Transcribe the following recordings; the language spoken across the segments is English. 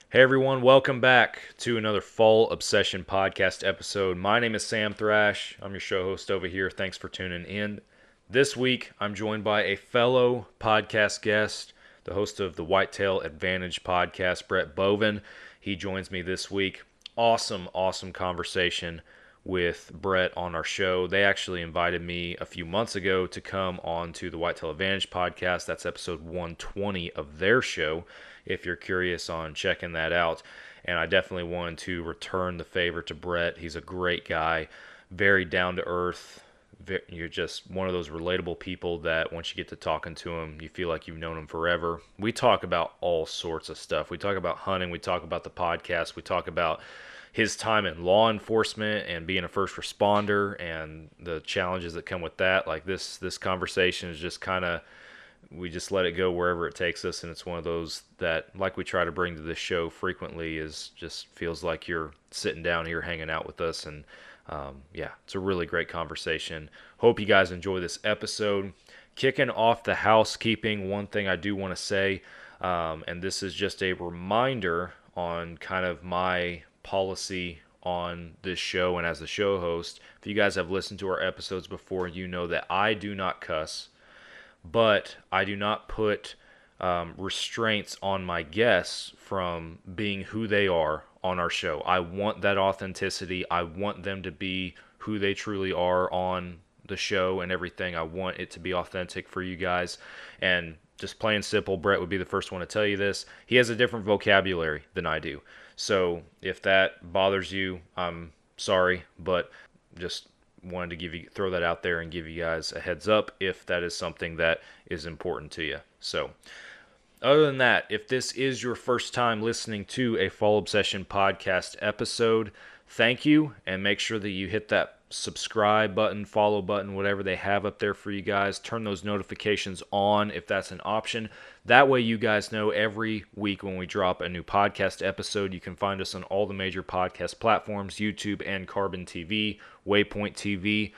Hey everyone, welcome back to another Fall Obsession Podcast episode. My name is Sam Thrash. I'm your show host over here. Thanks for tuning in. This week, I'm joined by a fellow podcast guest, the host of the Whitetail Advantage Podcast, Brett Boven. He joins me this week. Awesome conversation with Brett on our show. They actually invited me a few months ago to come on to the Whitetail Advantage Podcast. That's episode 120 of their show, if you're curious on checking that out. And I definitely wanted to return the favor to Brett. He's a great guy, very down to earth. You're just one of those relatable people that once you get to talking to him, you feel like you've known him forever. We talk about all sorts of stuff. We talk about hunting. We talk about the podcast. We talk about his time in law enforcement and being a first responder and the challenges that come with that. Like this conversation is just kind of, we just let it go wherever it takes us, and it's one of those that, like we try to bring to this show frequently, is just feels like you're sitting down here hanging out with us. And it's a really great conversation. Hope you guys enjoy this episode. Kicking off the housekeeping, one thing I do want to say, and this is just a reminder on kind of my policy on this show and as the show host. If you guys have listened to our episodes before, you know that I do not cuss, but I do not put restraints on my guests from being who they are on our show. I want that authenticity. I want them to be who they truly are on the show and everything. I want it to be authentic for you guys. And just plain simple, Brett would be the first one to tell you this. He has a different vocabulary than I do. So if that bothers you, I'm sorry, but just wanted to throw that out there and give you guys a heads up if that is something that is important to you. So other than that, if this is your first time listening to a Fall Obsession Podcast episode, thank you, and make sure that you hit that subscribe button, follow button, whatever they have up there for you guys. Turn those notifications on if that's an option. That way you guys know every week when we drop a new podcast episode. You can find us on all the major podcast platforms, YouTube and Carbon TV, Waypoint TV.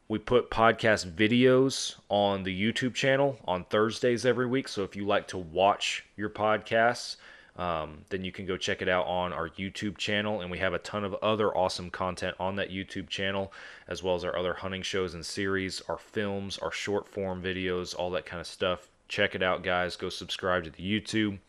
We put podcast videos on the YouTube channel on Thursdays every week. So if you like to watch your podcasts, then you can go check it out on our YouTube channel. And we have a ton of other awesome content on that YouTube channel, as well as our other hunting shows and series, our films, our short form videos, all that kind of stuff. Check it out, guys. Go subscribe to the YouTube.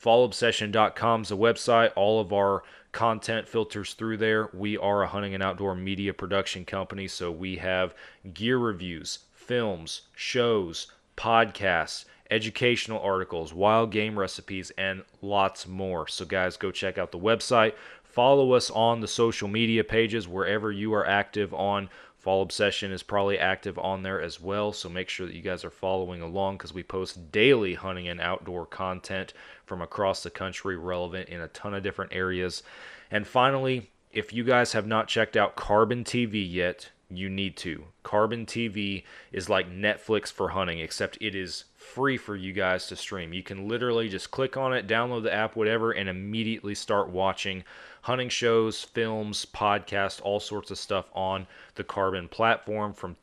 FallObsession.com is a website. All of our content filters through there. We are a hunting and outdoor media production company, so we have gear reviews, films, shows, podcasts, educational articles, wild game recipes, and lots more. So guys, go check out the website. Follow us on the social media pages wherever you are active on. Fall Obsession is probably active on there as well, so make sure that you guys are following along because we post daily hunting and outdoor content from across the country, relevant in a ton of different areas. And finally, if you guys have not checked out Carbon TV yet, you need to. Carbon TV is like Netflix for hunting, except it is free for you guys to stream. You can literally just click on it, download the app, whatever, and immediately start watching hunting shows, films, podcasts, all sorts of stuff on the Carbon platform from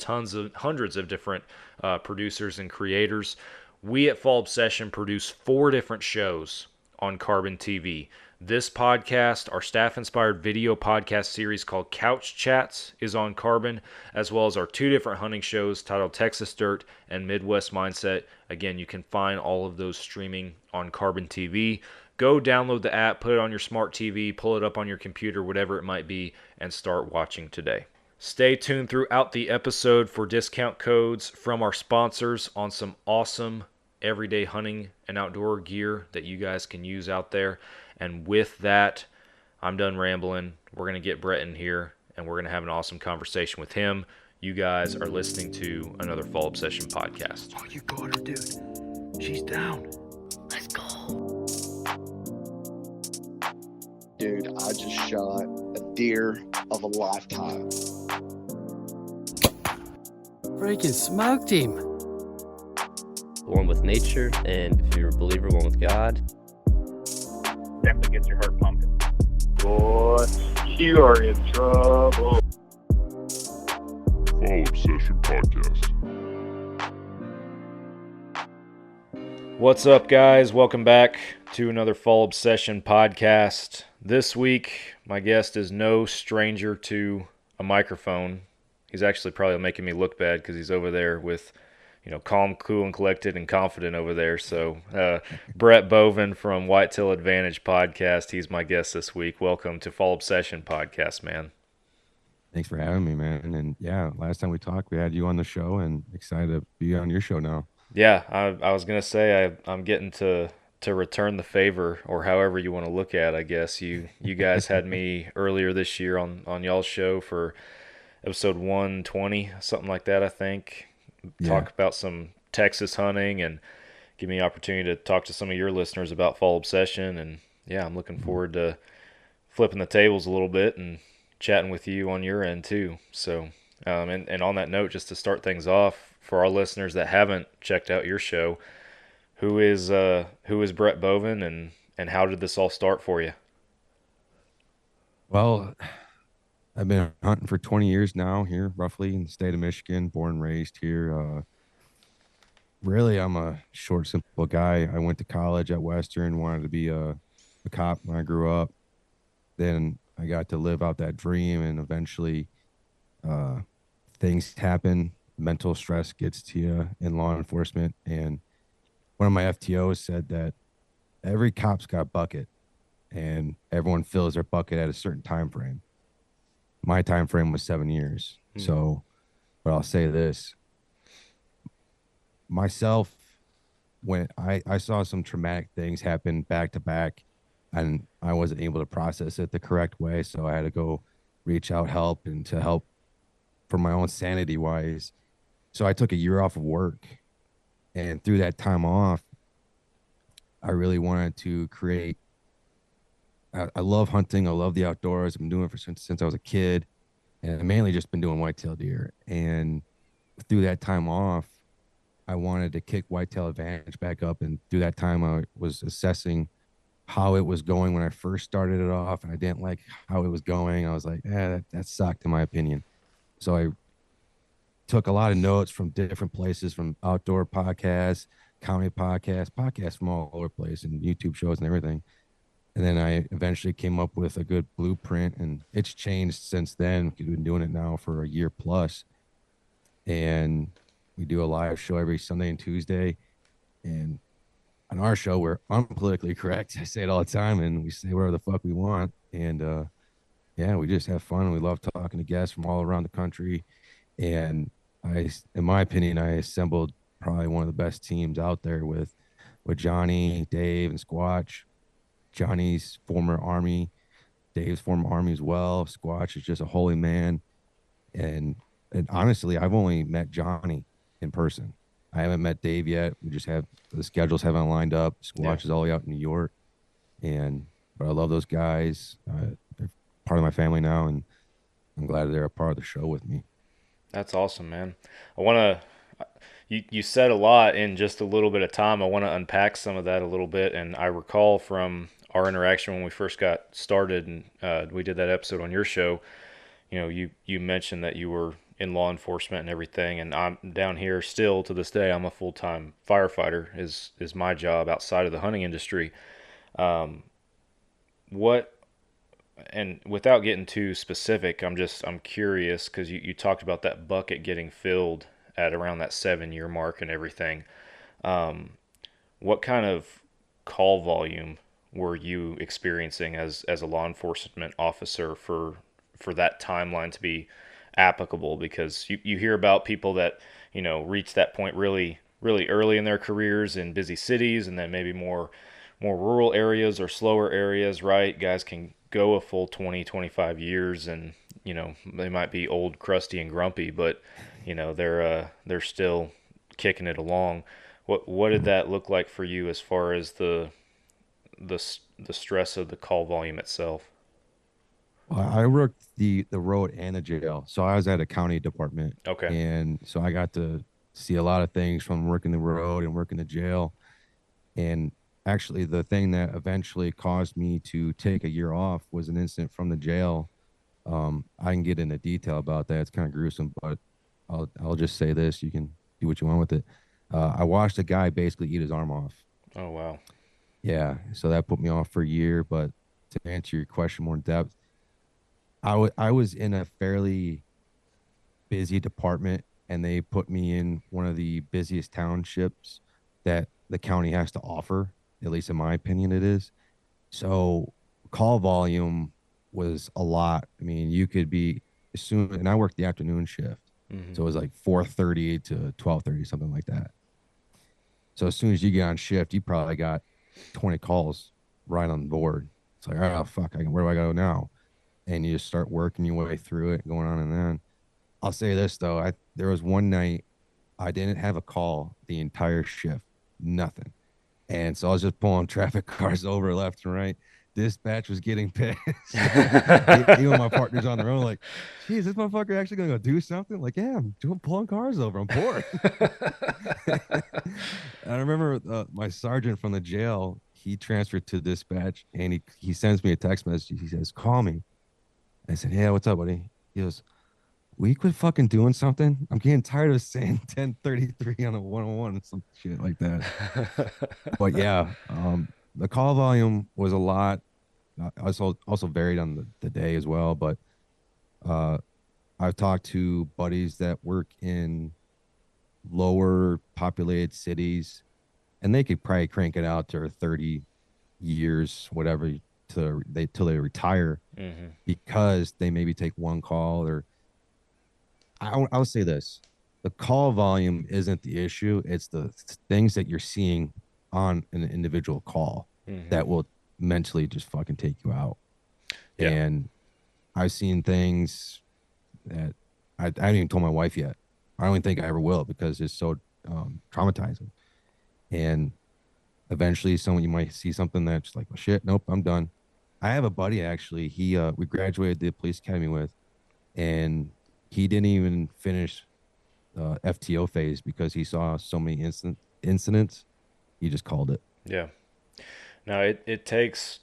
hundreds of different producers and creators. We at Fall Obsession produce 4 different shows on Carbon TV. This podcast, our staff-inspired video podcast series called Couch Chats, is on Carbon, as well as our 2 different hunting shows titled Texas Dirt and Midwest Mindset. Again, you can find all of those streaming on Carbon TV. Go download the app, put it on your smart TV, pull it up on your computer, whatever it might be, and start watching today. Stay tuned throughout the episode for discount codes from our sponsors on some awesome everyday hunting and outdoor gear that you guys can use out there. And with that, I'm done rambling. We're going to get Brett in here, and we're going to have an awesome conversation with him. You guys are listening to another Fall Obsession podcast. Oh, you got her, dude. She's down. Let's go. Dude, I just shot a deer of a lifetime. Freaking smoked him. One with nature, and if you're a believer, one with God. Definitely gets your heart pumping. Boy, you are in trouble. Fall Obsession Podcast. What's up, guys? Welcome back to another Fall Obsession podcast. This week, my guest is no stranger to a microphone. He's actually probably making me look bad because he's over there with, calm, cool, and collected and confident over there. So, Brett Boven from Whitetail Advantage Podcast, he's my guest this week. Welcome to Fall Obsession Podcast, man. Thanks for having me, man. And yeah, last time we talked, we had you on the show, and excited to be on your show now. Yeah, I was gonna say I'm getting to return the favor, or however you want to look at it, I guess. You guys had me earlier this year on y'all's show for episode 120, something like that, I think. Talk about some Texas hunting and give me an opportunity to talk to some of your listeners about Fall Obsession. And yeah, I'm looking forward to flipping the tables a little bit and chatting with you on your end too. So, and on that note, just to start things off, for our listeners that haven't checked out your show, who is Brett Boven, and how did this all start for you? Well, I've been hunting for 20 years now here, roughly, in the state of Michigan, born and raised here. Really, I'm a short, simple guy. I went to college at Western, wanted to be a cop when I grew up. Then I got to live out that dream, and eventually things happen. Mental stress gets to you in law enforcement. And one of my FTOs said that every cop's got a bucket, and everyone fills their bucket at a certain time frame. My time frame was 7 years. So, but I'll say this. Myself, when I saw some traumatic things happen back to back, and I wasn't able to process it the correct way, so I had to go reach out help and to help for my own sanity wise. So I took a year off of work, and through that time off, I really wanted to create. I love hunting. I love the outdoors. I've been doing it since I was a kid, and I've mainly just been doing whitetail deer. And through that time off, I wanted to kick Whitetail Advantage back up. And through that time, I was assessing how it was going when I first started it off, and I didn't like how it was going. I was like, that sucked in my opinion. So I took a lot of notes from different places, from outdoor podcasts, comedy podcasts from all over the place, and YouTube shows and everything. And then I eventually came up with a good blueprint, and it's changed since then. We've been doing it now for a year plus. And we do a live show every Sunday and Tuesday. And on our show, we're unpolitically correct. I say it all the time, and we say whatever the fuck we want. And yeah, we just have fun. We love talking to guests from all around the country. And in my opinion, I assembled probably one of the best teams out there with Johnny, Dave, and Squatch. Johnny's former Army, Dave's former Army as well. Squatch is just a holy man. And honestly, I've only met Johnny in person. I haven't met Dave yet. We just have the schedules haven't lined up. Squatch is all the way out in New York. But I love those guys. They're part of my family now, and I'm glad they're a part of the show with me. That's awesome, man. I want to. You said a lot in just a little bit of time. I want to unpack some of that a little bit. And I recall from our interaction when we first got started, and we did that episode on your show. You mentioned that you were in law enforcement and everything, and I'm down here still to this day. I'm a full-time firefighter. Is my job outside of the hunting industry. And without getting too specific, I'm curious because you talked about that bucket getting filled at around that 7-year mark and everything. What kind of call volume were you experiencing as a law enforcement officer for that timeline to be applicable? Because you hear about people that, reach that point really, really early in their careers in busy cities, and then maybe more rural areas or slower areas, right? Guys can go a full 20, 25 years, and, they might be old, crusty, and grumpy, but, they're still kicking it along. What did that look like for you as far as the stress of the call volume itself? Well, I worked the road and the jail. So I was at a county department. Okay. And so I got to see a lot of things from working the road and working the jail. And actually, the thing that eventually caused me to take a year off was an incident from the jail. I can get into detail about that. It's kind of gruesome, but I'll just say this. You can do what you want with it. I watched a guy basically eat his arm off. Oh, wow. Yeah, so that put me off for a year. But to answer your question more in depth, I was in a fairly busy department, and they put me in one of the busiest townships that the county has to offer. At least in my opinion, it is. So call volume was a lot. I mean, you could be as soon, and I worked the afternoon shift, Hmm. so it was like 4:30 to 12:30, something like that. So as soon as you get on shift, you probably got 20 calls right on the board. It's like, oh fuck, where do I go now? And you just start working your way through it, going on and then. I'll say this though, there was one night I didn't have a call the entire shift, nothing. And so I was just pulling traffic cars over left and right. Dispatch was getting pissed. Even my partners on their own, like, geez, this motherfucker actually gonna go do something? Like, yeah, I'm doing pulling cars over. I'm bored. I remember my sergeant from the jail, he transferred to dispatch and he sends me a text message. He says, call me. I said, yeah, what's up, buddy? He goes, will you quit fucking doing something? I'm getting tired of saying 1033 on a 101 and some shit like that. But yeah, the call volume was a lot. Also varied on the day as well. But uh, I've talked to buddies that work in lower populated cities, and they could probably crank it out to 30 years, whatever, till they retire, Hmm. because they maybe take one call. Or I'll say this: the call volume isn't the issue; it's the things that you're seeing on an individual call Hmm. that will mentally just fucking take you out. Yeah. And I've seen things that I haven't even told my wife yet. I don't even think I ever will, because it's so traumatizing. And eventually, someone, you might see something that's like, well, shit, nope, I'm done. I have a buddy actually. We graduated the police academy with, and he didn't even finish FTO phase because he saw so many incidents. He just called it. Yeah. No, it takes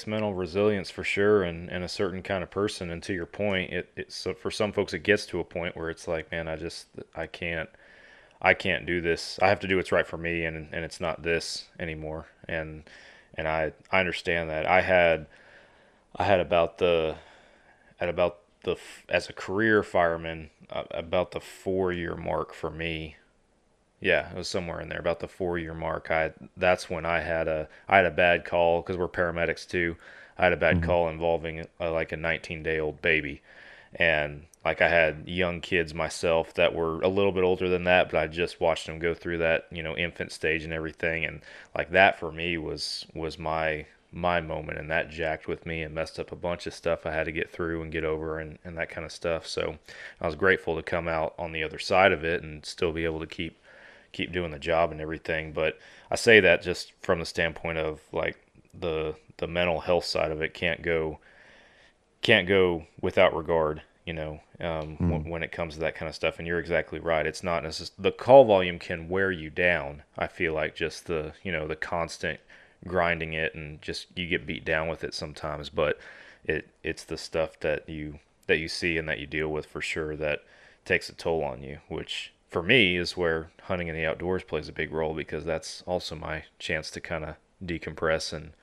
mental resilience for sure, and a certain kind of person. And to your point, so for some folks it gets to a point where it's like, man, I can't do this. I have to do what's right for me, and it's not this anymore. And I understand that. I had as a career fireman, about the 4 year mark for me. Yeah, it was somewhere in there about the 4 year mark. That's when I had a bad call, because we're paramedics too. I had a bad Mhm. call involving like a 19-day-old baby, and like I had young kids myself that were a little bit older than that, but I just watched them go through that, infant stage and everything, and like that for me was my moment, and that jacked with me and messed up a bunch of stuff I had to get through and get over, and that kind of stuff. So I was grateful to come out on the other side of it and still be able to keep doing the job and everything. But I say that just from the standpoint of like the mental health side of it can't go without regard, Mhm. when it comes to that kind of stuff. And you're exactly right. It's not necessarily the call volume can wear you down. I feel like just the constant grinding it, and just you get beat down with it sometimes. But it's the stuff that you see and that you deal with for sure that takes a toll on you, which for me is where hunting in the outdoors plays a big role, because that's also my chance to kind of decompress and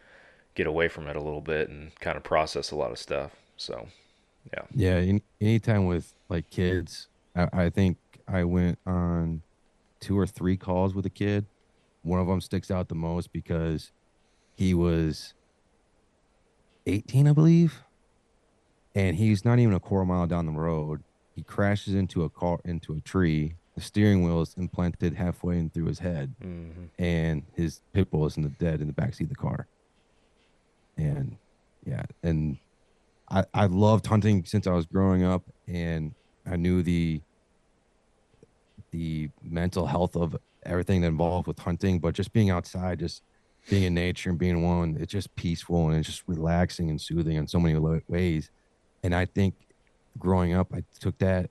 get away from it a little bit and kind of process a lot of stuff. So, yeah. Yeah, anytime with like kids, I think I went on 2 or 3 calls with a kid. One of them sticks out the most because he was 18, I believe, and he's not even a quarter mile down the road. He crashes into a tree. The steering wheel is implanted halfway in through his head, Hmm. and his pit bull is dead in the backseat of the car. And yeah, and I loved hunting since I was growing up, and I knew the mental health of everything that involved with hunting, but just being outside, just being in nature and being one, it's just peaceful and it's just relaxing and soothing in so many ways. And I think growing up, I took that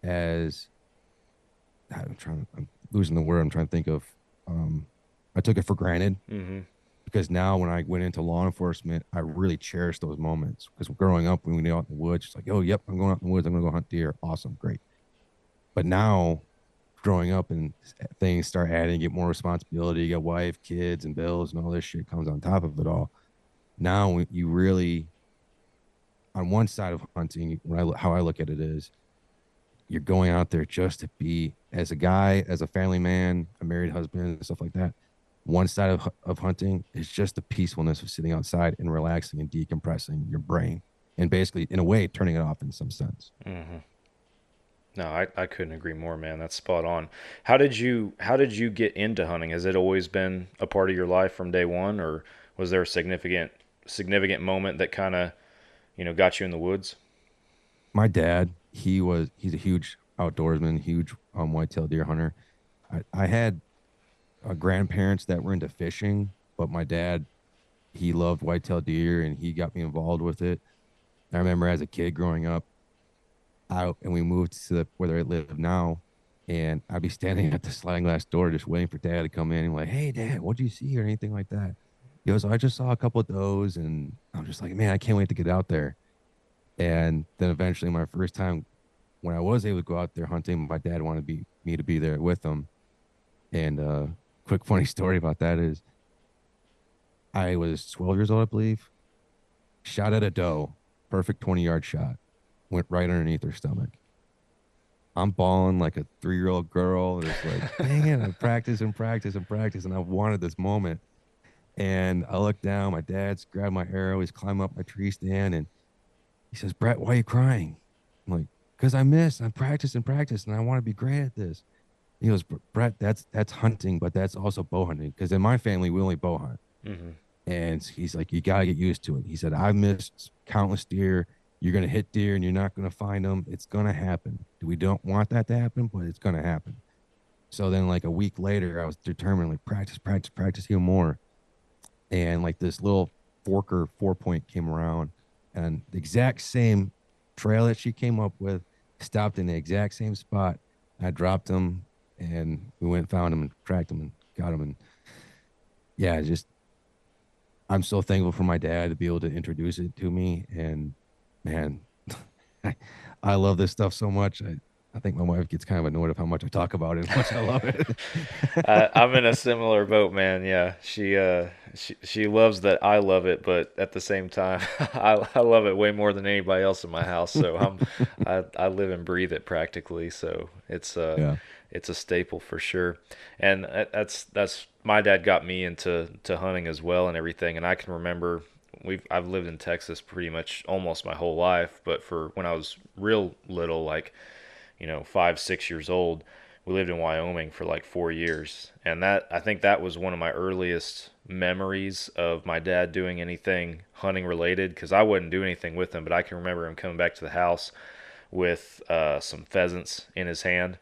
as I'm losing the word I'm trying to think of. I took it for granted, Hmm. because now when I went into law enforcement, I really cherish those moments. Because growing up, when we went out in the woods, it's like, oh, yep, I'm going out in the woods. I'm going to go hunt deer. Awesome. Great. But now growing up and things start adding, get more responsibility, you get wife, kids, and bills, and all this shit comes on top of it all. Now you really, on one side of hunting, how I look at it is, you're going out there just to be, as a guy, as a family man, a married husband, and stuff like that. One side of hunting is just the peacefulness of sitting outside and relaxing and decompressing your brain, and basically, in a way, turning it off in some sense. Mm-hmm. No, I couldn't agree more, man. That's spot on. How did you get into hunting? Has it always been a part of your life from day one, or was there a significant moment that kind of, got you in the woods? My dad, he's a huge outdoorsman, huge whitetail deer hunter. I had grandparents that were into fishing, but my dad, he loved whitetail deer and he got me involved with it. I remember as a kid growing up, and we moved to where I live now, and I'd be standing at the sliding glass door just waiting for Dad to come in and like, "Hey, Dad, what'd you see?" or anything like that. He goes, "I just saw a couple of does," and I'm just like, "Man, I can't wait to get out there." And then eventually, my first time when I was able to go out there hunting, my dad wanted me to be there with him. And quick funny story about that is, I was 12 years old, I believe. Shot at a doe, perfect 20-yard shot, went right underneath her stomach. I'm bawling like a 3-year-old girl. And it's like, dang it, I practice, and I've wanted this moment. And I look down, my dad's grabbed my arrow, he's climbing up my tree stand, and he says, "Brett, why are you crying?" I'm like, "Because I missed. I practice, and I want to be great at this." He goes, "Brett, that's hunting, but that's also bow hunting. Because in my family, we only bow hunt." Mm-hmm. And he's like, "You got to get used to it." He said, "I've missed countless deer. You're going to hit deer and you're not going to find them. It's going to happen. We don't want that to happen, but it's going to happen." So then like a week later, I was determined, like, practice even more. And like this little forker 4-point came around, and the exact same trail that she came up with, stopped in the exact same spot. I dropped him, and we went and found him and tracked him and got him. And yeah, just, I'm so thankful for my dad to be able to introduce it to me. And man, I love this stuff so much. I think my wife gets kind of annoyed of how much I talk about it, how much I love it. I'm in a similar boat, man. Yeah, she loves that I love it, but at the same time, I love it way more than anybody else in my house. So I live and breathe it practically. So it's a staple for sure. And that's my dad got me into hunting as well and everything. And I can remember I've lived in Texas pretty much almost my whole life, but for when I was real little, like 5, 6 years old, we lived in Wyoming for like 4 years. And I think that was one of my earliest memories of my dad doing anything hunting related, because I wouldn't do anything with him, but I can remember him coming back to the house with some pheasants in his hand,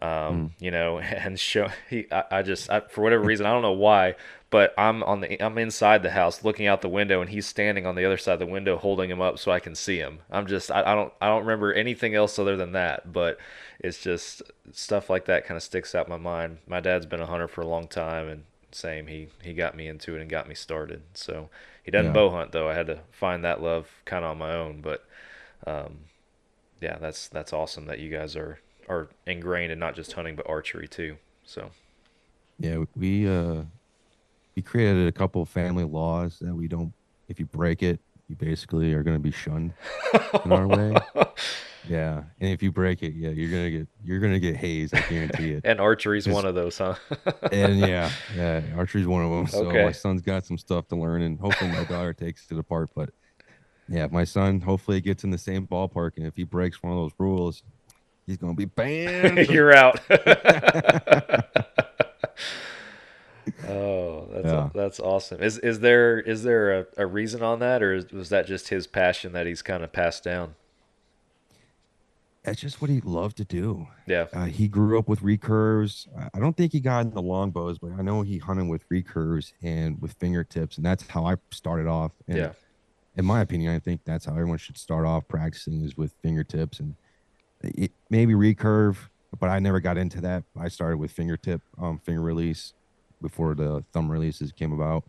and for whatever reason, I don't know why, but I'm inside the house looking out the window, and he's standing on the other side of the window holding him up so I can see him. I don't remember anything else other than that, but it's just stuff like that kind of sticks out in my mind. My dad's been a hunter for a long time, and same, he got me into it and got me started. So he doesn't bow hunt though. I had to find that love kind of on my own, but yeah, that's awesome that you guys are ingrained in not just hunting but archery too. So yeah, we created a couple of family laws that we don't, if you break it, you basically are going to be shunned in our way. Yeah, and if you break it, yeah, you're gonna get hazed. I guarantee it. And archery's one of those, huh? And yeah, archery's one of them. So Okay. my son's got some stuff to learn, and hopefully my daughter takes it apart. But yeah, my son hopefully gets in the same ballpark, and if he breaks one of those rules, he's gonna be banned. You're out. Oh, that's awesome. Is there a reason on that, or was that just his passion that he's kind of passed down? That's just what he loved to do. Yeah. He grew up with recurves. I don't think he got into longbows, but I know he hunted with recurves and with fingertips, and that's how I started off. And Yeah. in my opinion, I think that's how everyone should start off practicing, is with fingertips, and maybe recurve, but I never got into that. I started with fingertip, finger release before the thumb releases came about.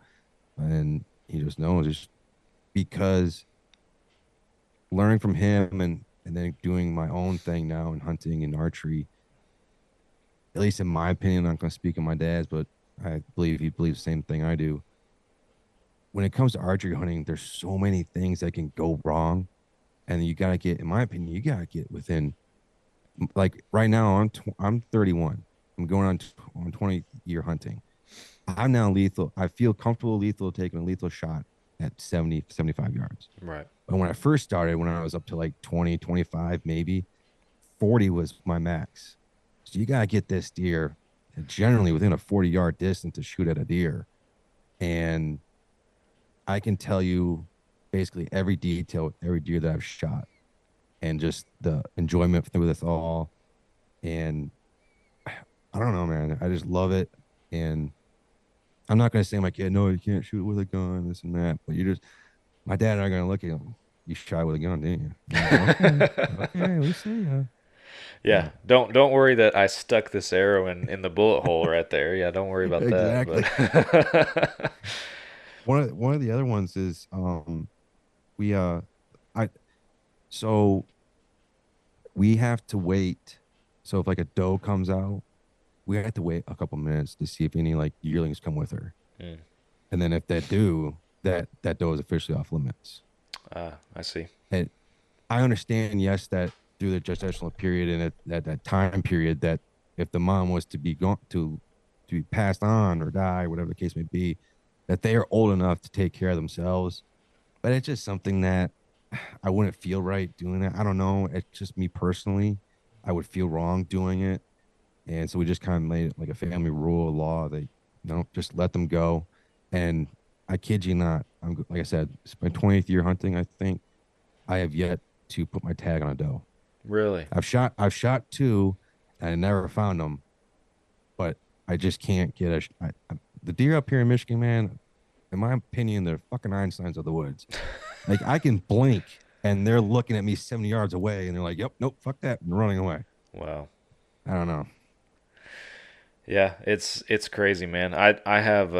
And he just knows, just because learning from him and then doing my own thing now in hunting and archery, at least in my opinion, I'm not going to speak on my dad's, but I believe he believes the same thing I do. When it comes to archery hunting, there's so many things that can go wrong. And you got to get, in my opinion, you got to get within, like right now, I'm 31. I'm going on 20-year hunting. I'm now lethal. I feel comfortable lethal taking a lethal shot at 70, 75 yards. Right. But when I first started, when I was up to like 20, 25, maybe 40 was my max. So you got to get this deer generally within a 40-yard distance to shoot at a deer. And I can tell you basically every detail with every deer that I've shot and just the enjoyment with it all. And I don't know, man. I just love it. And I'm not going to say to my kid, no, you can't shoot with a gun, this and that. But my dad and I are going to look at him. You shot with a gun, didn't you? Okay, we see ya. Yeah. Don't worry that I stuck this arrow in the bullet hole right there. Yeah, don't worry about Exactly. that. But One of the other ones is so we have to wait. So if like a doe comes out, we have to wait a couple minutes to see if any like yearlings come with her. And then if they do, that doe is officially off limits. I see. And I understand, yes, that through the gestational period and at that time period, that if the mom was to be to be passed on or die, whatever the case may be, that they are old enough to take care of themselves. But it's just something that I wouldn't feel right doing that. I don't know. It's just me personally. I would feel wrong doing it. And so we just kind of made it like a family rule, law. They just let them go. And I kid you not, like I said, it's my 20th year hunting. I think I have yet to put my tag on a doe. Really? I've shot two, and I never found them. But I just can't get the deer up here in Michigan, man. In my opinion, they're fucking Einsteins of the woods. Like I can blink, and they're looking at me 70 yards away, and they're like, "Yep, nope, fuck that," and running away. Wow. I don't know. Yeah, it's crazy, man. I have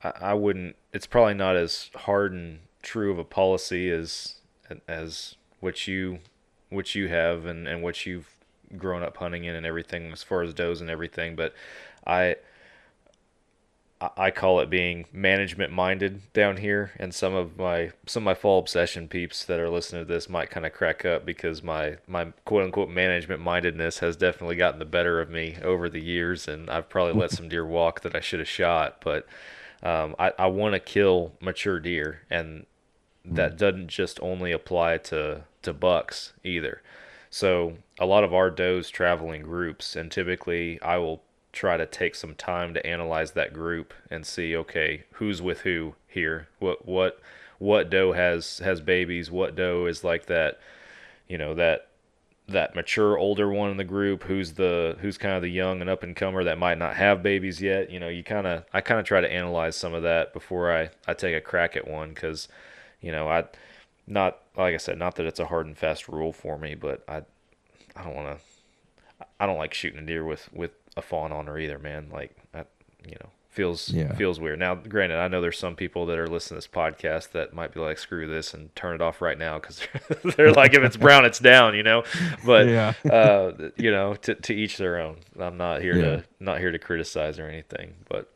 I wouldn't. It's probably not as hard and true of a policy as what you have and what you've grown up hunting in and everything as far as does and everything. But I call it being management minded down here, and some of my fall obsession peeps that are listening to this might kind of crack up because my quote unquote management mindedness has definitely gotten the better of me over the years, and I've probably let some deer walk that I should have shot. But I want to kill mature deer, and that doesn't just only apply to bucks either. So a lot of our does travel in groups, and typically I will try to take some time to analyze that group and see, okay, who's with who here, what doe has babies, what doe is like that, that mature older one in the group, who's kind of the young and up and comer that might not have babies yet. I kind of try to analyze some of that before I take a crack at one, because I not, like I said, not that it's a hard and fast rule for me, but I don't like shooting a deer with a fawn on her either, man. Like that, feels weird. Now, granted, I know there's some people that are listening to this podcast that might be like, screw this and turn it off right now, because they're like, if it's brown, it's down, But to each their own. I'm not here to criticize or anything. But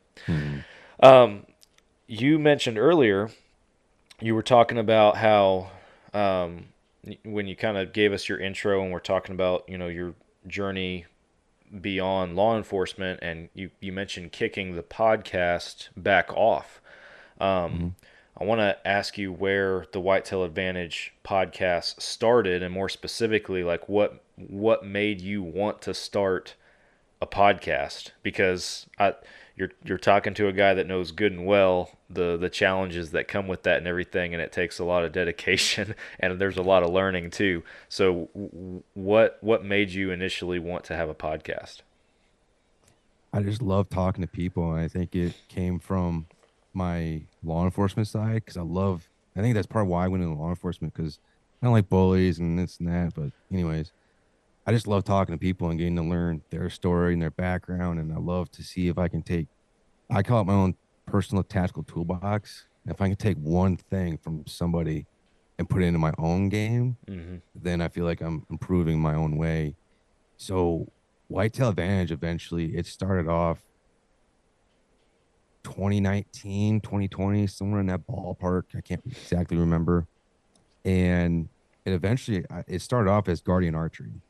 you mentioned earlier, you were talking about how when you kind of gave us your intro and we're talking about your journey beyond law enforcement, and you mentioned kicking the podcast back off. I want to ask you where the Whitetail Advantage podcast started, and more specifically, like what made you want to start a podcast? Because you're talking to a guy that knows good and well the challenges that come with that and everything, and it takes a lot of dedication and there's a lot of learning too. So what made you initially want to have a podcast? I just love talking to people, and I think it came from my law enforcement side, because I think that's part of why I went into law enforcement, because I don't like bullies and this and that. But anyways, I just love talking to people and getting to learn their story and their background. And I love to see if I call it my own personal tactical toolbox. If I can take one thing from somebody and put it into my own game, then I feel like I'm improving my own way. So Whitetail Advantage eventually, it started off 2019, 2020, somewhere in that ballpark. I can't exactly remember. And it eventually, it started off as Guardian Archery.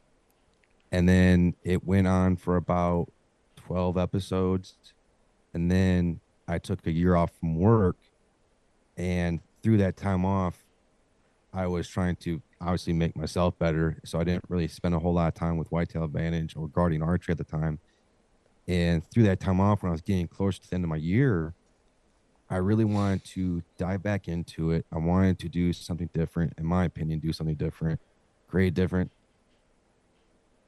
And then it went on for about 12 episodes. And then I took a year off from work. And through that time off, I was trying to obviously make myself better. So I didn't really spend a whole lot of time with Whitetail Advantage or Guardian Archery at the time. And through that time off, when I was getting close to the end of my year, I really wanted to dive back into it. I wanted to do something different, in my opinion, do something different, create different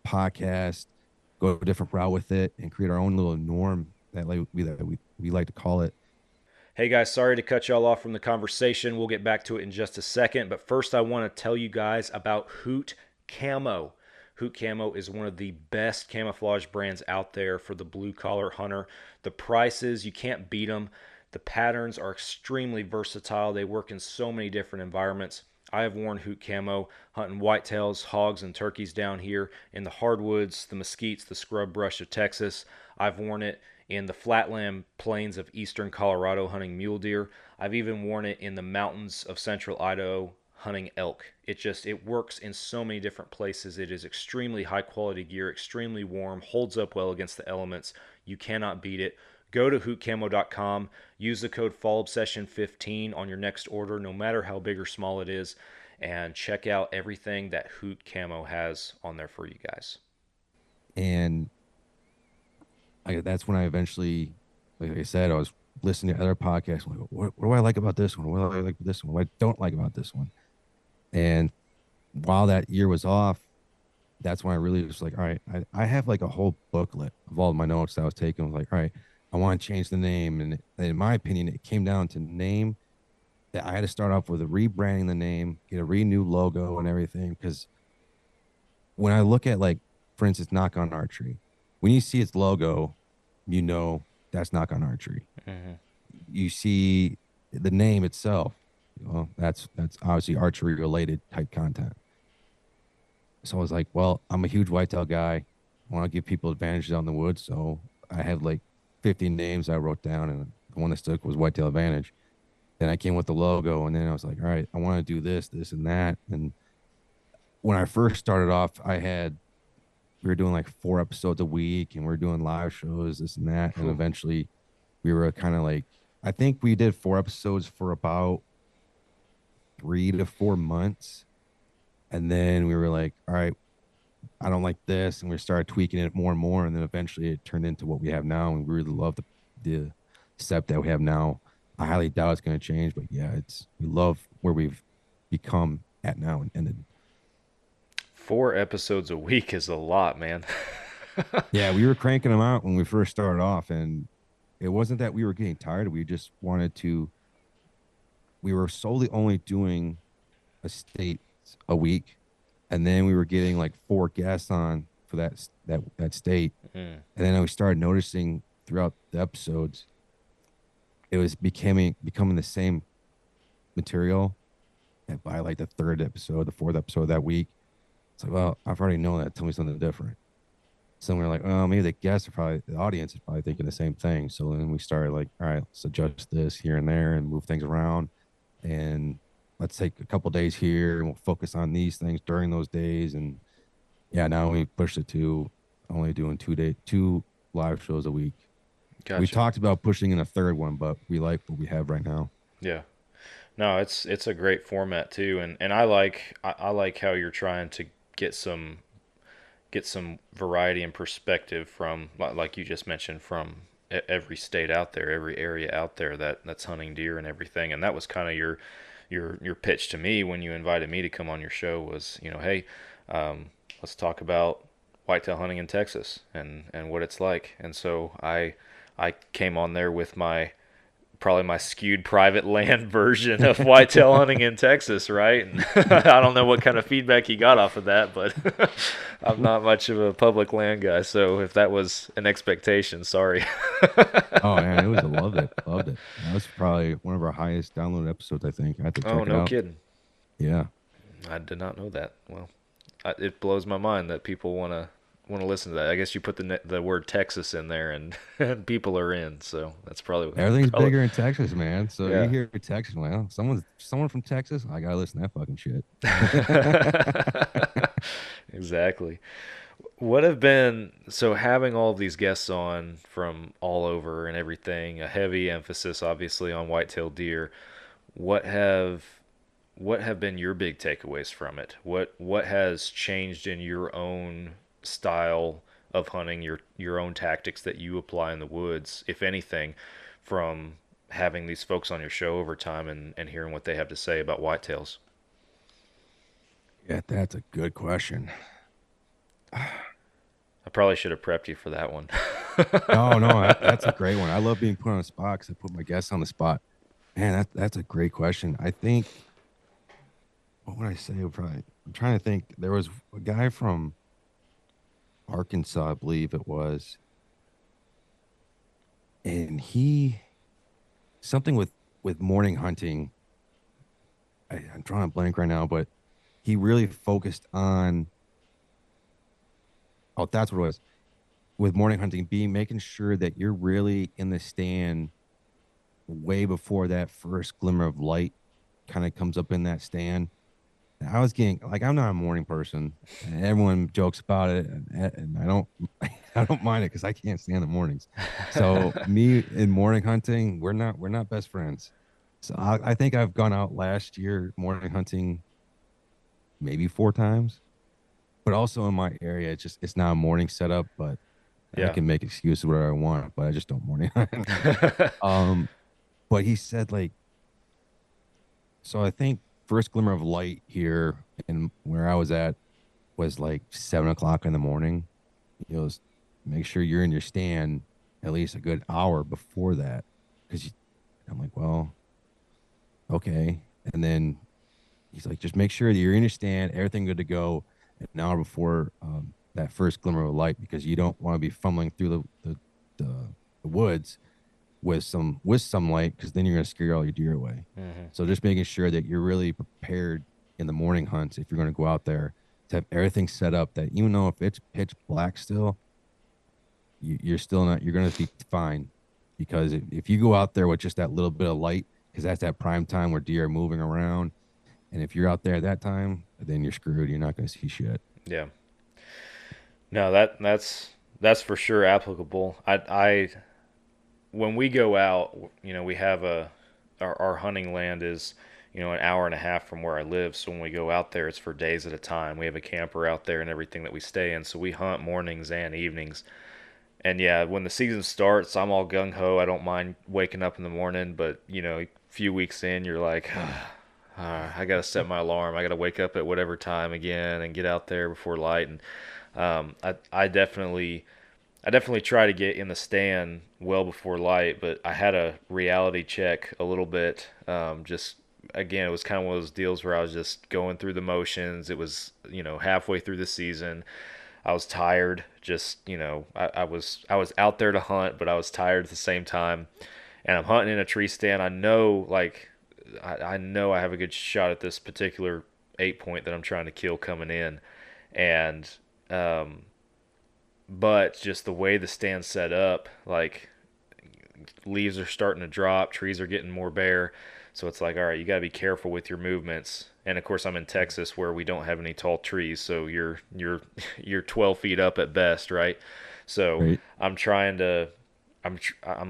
podcast, go a different route with it, and create our own little norm that we like to call it. Hey guys, sorry to cut y'all off from the conversation. We'll get back to it in just a second, but first I want to tell you guys about Hoot Camo. Hoot Camo is one of the best camouflage brands out there for the blue-collar hunter. The prices, you can't beat them. The patterns are extremely versatile. They work in so many different environments. I have worn Hoot Camo hunting whitetails, hogs, and turkeys down here in the hardwoods, the mesquites, the scrub brush of Texas. I've worn it in the flatland plains of eastern Colorado hunting mule deer. I've even worn it in the mountains of central Idaho hunting elk. It works in so many different places. It is extremely high quality gear, extremely warm, holds up well against the elements. You cannot beat it. Go to hootcamo.com, use the code FallObsession15 on your next order, no matter how big or small it is, and check out everything that Hoot Camo has on there for you guys. And that's when I eventually, like I said, I was listening to other podcasts. Like, what do I like about this one? What do I like about this one? What I don't like about this one? And while that year was off, that's when I really was like, all right, I have like a whole booklet of all of my notes that I was taking. I was like, all right, I want to change the name. And in my opinion, it came down to name that I had to start off with rebranding the name, get a new logo and everything. Because when I look at, like, for instance, Knock on Archery, when you see its logo, you know that's Knock on Archery. Mm-hmm. You see the name itself, well, that's obviously archery related type content. So I was like, well, I'm a huge whitetail guy. I want to give people advantages out in the woods. So I had like 50 names I wrote down, and the one that stuck was Whitetail Advantage. Then I came with the logo, and then I was like, all right, I want to do this, this, and that. And when I first started off, we were doing like 4 episodes a week, and we are doing live shows, this and that. And eventually we were kind of like, I think we did 4 episodes for about 3 to 4 months. And then we were like, all right, I don't like this. And we started tweaking it more and more. And then eventually it turned into what we have now. And we really love the step that we have now. I highly doubt it's going to change, but yeah, we love where we've become at now. And 4 episodes a week is a lot, man. yeah, we were cranking them out when we first started off, and it wasn't that we were getting tired. We just wanted to, we were solely only doing a state a week, and then we were getting like 4 guests on for that state. And then we started noticing throughout the episodes, it was becoming the same material. And by like the 3rd episode, the 4th episode of that week, it's like, well, I've already known that. Tell me something different. So we're like, oh, maybe the audience is probably thinking the same thing. So then we started like, all right, let's adjust this here and there and move things around. And let's take a couple days here and we'll focus on these things during those days. And yeah, now we pushed it to only doing 2 live shows a week. Gotcha. We talked about pushing in a 3rd one, but we like what we have right now. Yeah. No, it's a great format too. And I like how you're trying to get some variety and perspective from, like you just mentioned, from every state out there, every area out there that's hunting deer and everything. And that was kind of your pitch to me when you invited me to come on your show was, hey, let's talk about whitetail hunting in Texas and what it's like. And so I came on there with probably my skewed private land version of whitetail hunting in Texas, right? And I don't know what kind of feedback you got off of that, but I'm not much of a public land guy, so if that was an expectation, sorry. Oh man, I loved it. That was probably one of our highest downloaded episodes, I think. I have to check it out. Oh, no kidding. Yeah. I did not know that. Well, it blows my mind that people want want to listen to that. I guess you put the word Texas in there, and, and people are in. So that's probably Everything's probably, bigger in Texas, man. So Yeah. you hear Texas, well, someone from Texas, I gotta listen to that fucking shit. Exactly. What have been so having all of these guests on from all over and everything, a heavy emphasis obviously on whitetail deer. What have been your big takeaways from it? What has changed in your own style of hunting, your own tactics that you apply in the woods, if anything, from having these folks on your show over time and hearing what they have to say about whitetails? Yeah, that's a good question. I probably should have prepped you for that one. No, that's a great one. I love being put on the spot because I put my guests on the spot. Man, that's a great question. I think, what would I say? Probably, I'm trying to think. There was a guy from Arkansas, I believe it was, and something with morning hunting. I'm drawing a blank right now, but he really focused on. Oh, that's what it was. With morning hunting, making sure that you're really in the stand way before that first glimmer of light kind of comes up in that stand. And I was getting like, I'm not a morning person, and everyone jokes about it, and I don't I don't mind it because I can't stand the mornings. So me in morning hunting, we're not best friends. So I think I've gone out last year morning hunting maybe 4 times, but also in my area, it's not a morning setup, but I Yeah. can make excuses whatever I want, but I just don't morning hunt. But he said like, so I think first glimmer of light here and where I was at was like 7 o'clock in the morning. Make sure you're in your stand at least a good hour before that. I'm like, well, okay. And then he's like, just make sure that you're in your stand, everything good to go an hour before that first glimmer of light, because you don't want to be fumbling through the woods with some light, because then you're going to scare all your deer away. Mm-hmm. So just making sure that you're really prepared in the morning hunts, if you're going to go out there, to have everything set up that even though if it's pitch black still, you're still not, you're going to be fine. Because if you go out there with just that little bit of light, because that's that prime time where deer are moving around, and if you're out there at that time, then you're screwed. You're not going to see shit. Yeah. No, that's for sure applicable. I when we go out, we have our hunting land is, an hour and a half from where I live. So when we go out there, it's for days at a time. We have a camper out there and everything that we stay in. So we hunt mornings and evenings. And yeah, when the season starts, I'm all gung ho. I don't mind waking up in the morning, but a few weeks in, you're like, I got to set my alarm. I got to wake up at whatever time again and get out there before light. And I definitely try to get in the stand well before light, but I had a reality check a little bit. Just again, it was kind of one of those deals where I was just going through the motions. It was, halfway through the season. I was tired. Just, I was out there to hunt, but I was tired at the same time. And I'm hunting in a tree stand. I know, I know I have a good shot at this particular 8-point that I'm trying to kill coming in. And, but just the way the stand's set up, leaves are starting to drop, trees are getting more bare. So it's like, all right, you got to be careful with your movements. And of course, I'm in Texas where we don't have any tall trees, so you're 12 feet up at best, right? So right. I'm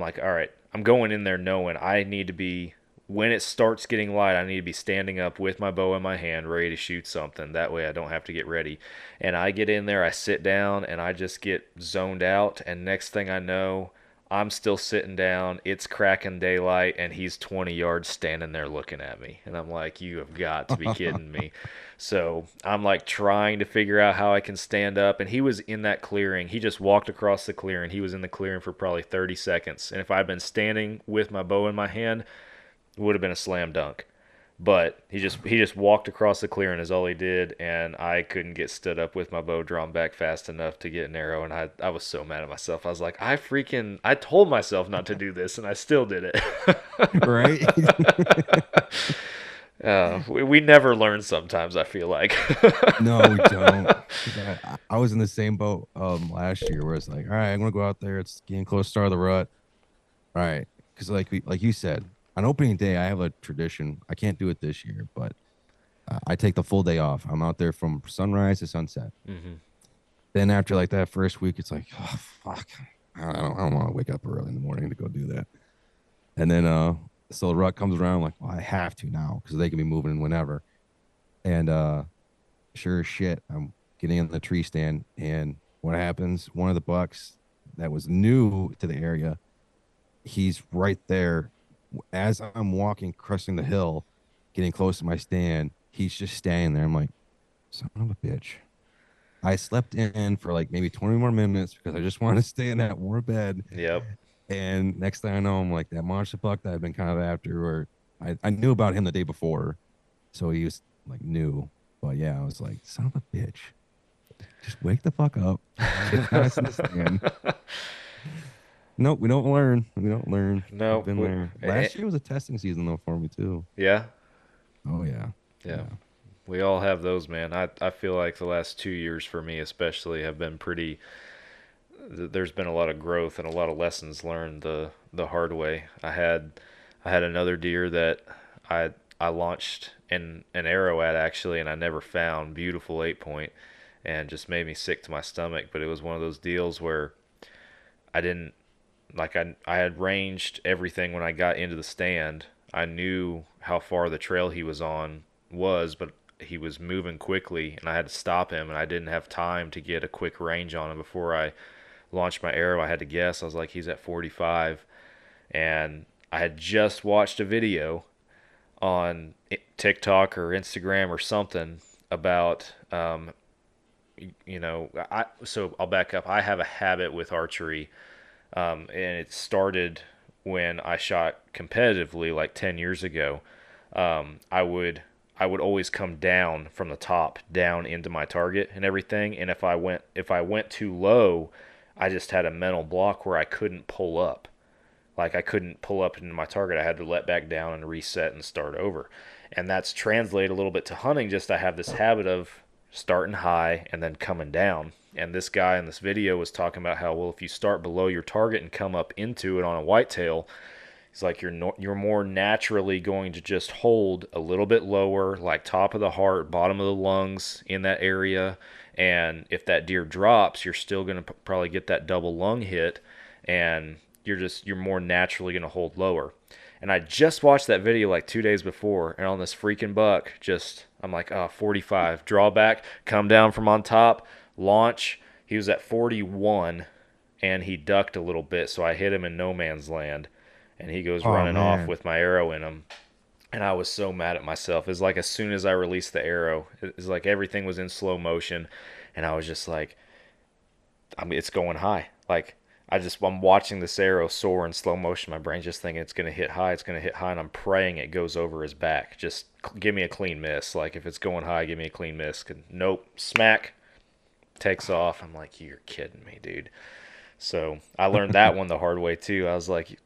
like, all right, I'm going in there knowing I need to be, when it starts getting light, I need to be standing up with my bow in my hand, ready to shoot something. That way I don't have to get ready. And I get in there, I sit down, and I just get zoned out. And next thing I know, I'm still sitting down, it's cracking daylight, and he's 20 yards standing there looking at me. And I'm like, you have got to be kidding me. So I'm like trying to figure out how I can stand up. And he was in that clearing. He just walked across the clearing. He was in the clearing for probably 30 seconds. And if I'd been standing with my bow in my hand, it would have been a slam dunk. But he just walked across the clearing is all he did, and I couldn't get stood up with my bow drawn back fast enough to get an arrow, and I was so mad at myself. I was like, I told myself not to do this, and I still did it. Right? We never learn sometimes, I feel like. No, we don't. 'Cause I was in the same boat last year where it's like, all right, I'm gonna go out there. It's getting close to the start of the rut. All right, because like you said, on opening day, I have a tradition. I can't do it this year, but I take the full day off. I'm out there from sunrise to sunset. Hmm. Then after like that first week, it's like, oh fuck, I don't want to wake up early in the morning to go do that. And then so the rut comes around, I'm like, well, I have to now because they can be moving whenever. And sure as shit, I'm getting in the tree stand, and what happens? One of the bucks that was new to the area, he's right there as I'm walking, cresting the hill, getting close to my stand. He's just standing there. I'm like, son of a bitch. I slept in for like maybe 20 more minutes because I just wanted to stay in that warm bed. Yep. And next thing I know, I'm like that monster buck that I've been kind of after, or I knew about him the day before. So he was like new. But yeah, I was like, son of a bitch. Just wake the fuck up. Get past the stand. Nope, we don't learn. We don't learn. No, I've been there. Last year was a testing season though for me too. Yeah. Oh yeah. Yeah. We all have those, man. I feel like the last 2 years for me especially have been pretty. There's been a lot of growth and a lot of lessons learned the hard way. I had another deer that I launched an arrow at actually, and I never found. Beautiful 8-point, and just made me sick to my stomach. But it was one of those deals where I didn't like I had ranged everything when I got into the stand. I knew how far the trail he was on was, but he was moving quickly, and I had to stop him, and I didn't have time to get a quick range on him before I launched my arrow. I had to guess. I was like, he's at 45, and I had just watched a video on TikTok or Instagram or something about so I'll back up. I have a habit with archery, and it started when I shot competitively like 10 years ago. I would always come down from the top down into my target and everything, and if I went too low, I just had a mental block where I couldn't pull up. Like I couldn't pull up into my target. I had to let back down and reset and start over. And that's translated a little bit to hunting. Just I have this habit of starting high and then coming down. And this guy in this video was talking about how, well, if you start below your target and come up into it on a whitetail, it's like you're more naturally going to just hold a little bit lower, like top of the heart, bottom of the lungs in that area. And if that deer drops, you're still going to probably get that double lung hit, and you're more naturally going to hold lower. And I just watched that video like 2 days before, and on this freaking buck, I'm like, 45, draw back, come down from on top, launch. He was at 41, and he ducked a little bit, so I hit him in no man's land, and he goes running off with my arrow in him. And I was so mad at myself. It's like as soon as I released the arrow, it's like everything was in slow motion, and I was just like, it's going high. Like I'm watching this arrow soar in slow motion. My brain's just thinking it's gonna hit high, and I'm praying it goes over his back. Just give me a clean miss. Like if it's going high, give me a clean miss. Nope, smack, takes off. I'm like, you're kidding me, dude. So I learned that one the hard way too. I was like,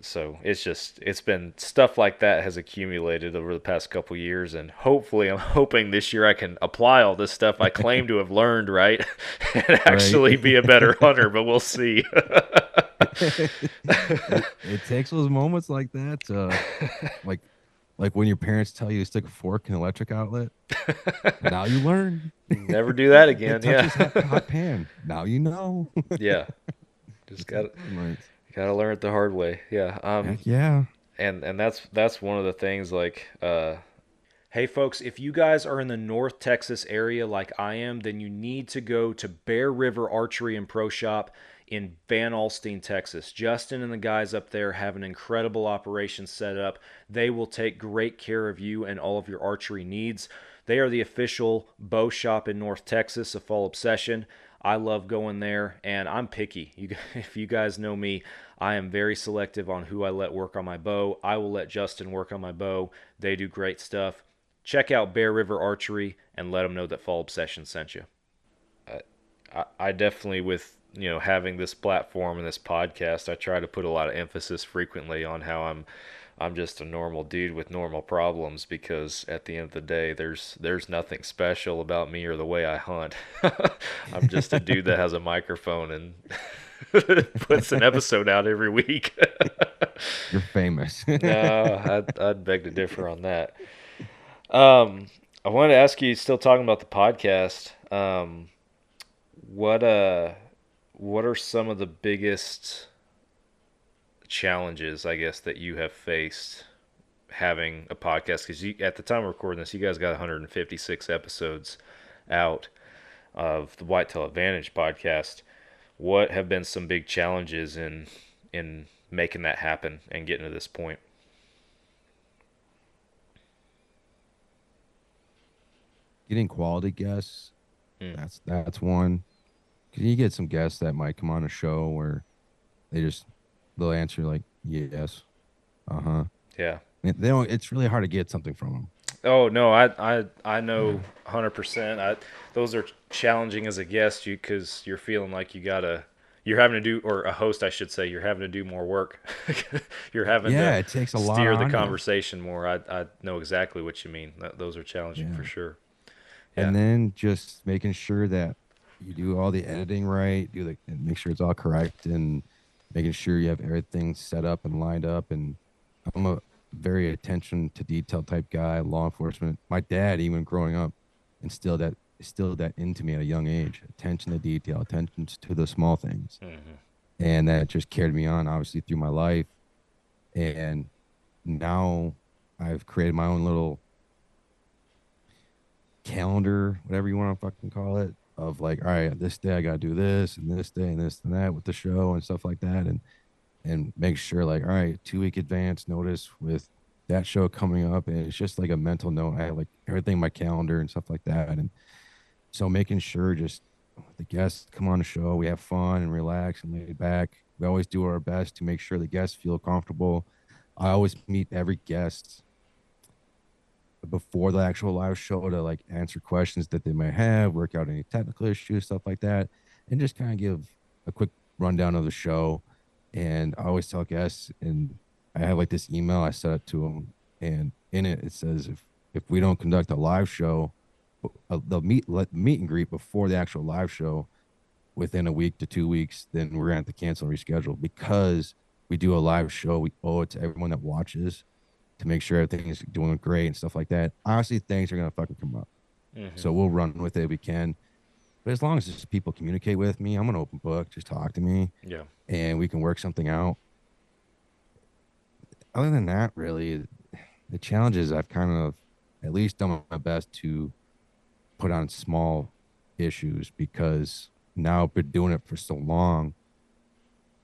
so it's been stuff like that has accumulated over the past couple years, and hopefully I'm hoping this year I can apply all this stuff I claim to have learned, right? And actually be a better hunter, but we'll see. It takes those moments like that, like when your parents tell you to stick a fork in an electric outlet. Now you learn. Never do that again. Yeah. Hot pan. Now you know. Yeah. Just gotta learn it the hard way. Yeah. Heck yeah. And that's one of the things, like, hey folks, if you guys are in the North Texas area like I am, then you need to go to Bear River Archery and Pro Shop in Van Alstyne, Texas. Justin and the guys up there have an incredible operation set up. They will take great care of you and all of your archery needs. They are the official bow shop in North Texas of Fall Obsession. I love going there, and I'm picky. If you guys know me, I am very selective on who I let work on my bow. I will let Justin work on my bow. They do great stuff. Check out Bear River Archery and let them know that Fall Obsession sent you. I definitely, with having this platform and this podcast, I try to put a lot of emphasis frequently on how I'm just a normal dude with normal problems, because at the end of the day, there's nothing special about me or the way I hunt. I'm just a dude that has a microphone and puts an episode out every week. You're famous. No, I'd beg to differ on that. I wanted to ask you, still talking about the podcast, what what are some of the biggest challenges, I guess, that you have faced having a podcast? Because at the time of recording this, you guys got 156 episodes out of the Whitetail Advantage podcast. What have been some big challenges in making that happen and getting to this point? Getting quality guests, Hmm. that's one. 'Cause you get some guests that might come on a show where they'll answer like yes, uh-huh. Yeah. They don't. It's really hard to get something from them. Oh no, I know 100%. Those are challenging as a guest, because you're feeling like you're having to do, or a host, I should say, you're having to do more work. You're having Yeah, to it takes a lot steer the on you. conversation more. I know exactly what you mean. Those are challenging for sure. And Yeah. then just making sure that you do all the editing right, and make sure it's all correct, and making sure you have everything set up and lined up. And I'm a very attention to detail type guy, law enforcement. My dad, even growing up, instilled that into me at a young age. Attention to detail, attention to the small things. Mm-hmm. And that just carried me on, obviously, through my life. And now I've created my own little calendar, whatever you want to fucking call it, of like, all right, this day I got to do this, and this day and this and that with the show and stuff like that. And make sure, like, all right, 2-week advance notice with that show coming up. And it's just like a mental note. I have like everything in my calendar and stuff like that. And so making sure just the guests come on the show, we have fun and relax and lay back. We always do our best to make sure the guests feel comfortable. I always meet every guest before the actual live show to like answer questions that they might have, work out any technical issues, stuff like that, and just kind of give a quick rundown of the show. And I always tell guests, and I have like this email I set it to them, and in it says if we don't conduct a live show, they'll meet and greet before the actual live show within a week to 2 weeks, then we're gonna have to cancel and reschedule, because we do a live show. We owe it to everyone that watches to make sure everything is doing great and stuff like that. Honestly, things are gonna fucking come up. Mm-hmm. So we'll run with it if we can. But as long as just people communicate with me, I'm an open book. Just talk to me. Yeah. And we can work something out. Other than that, really, the challenges I've kind of at least done my best to put on small issues, because now I've been doing it for so long.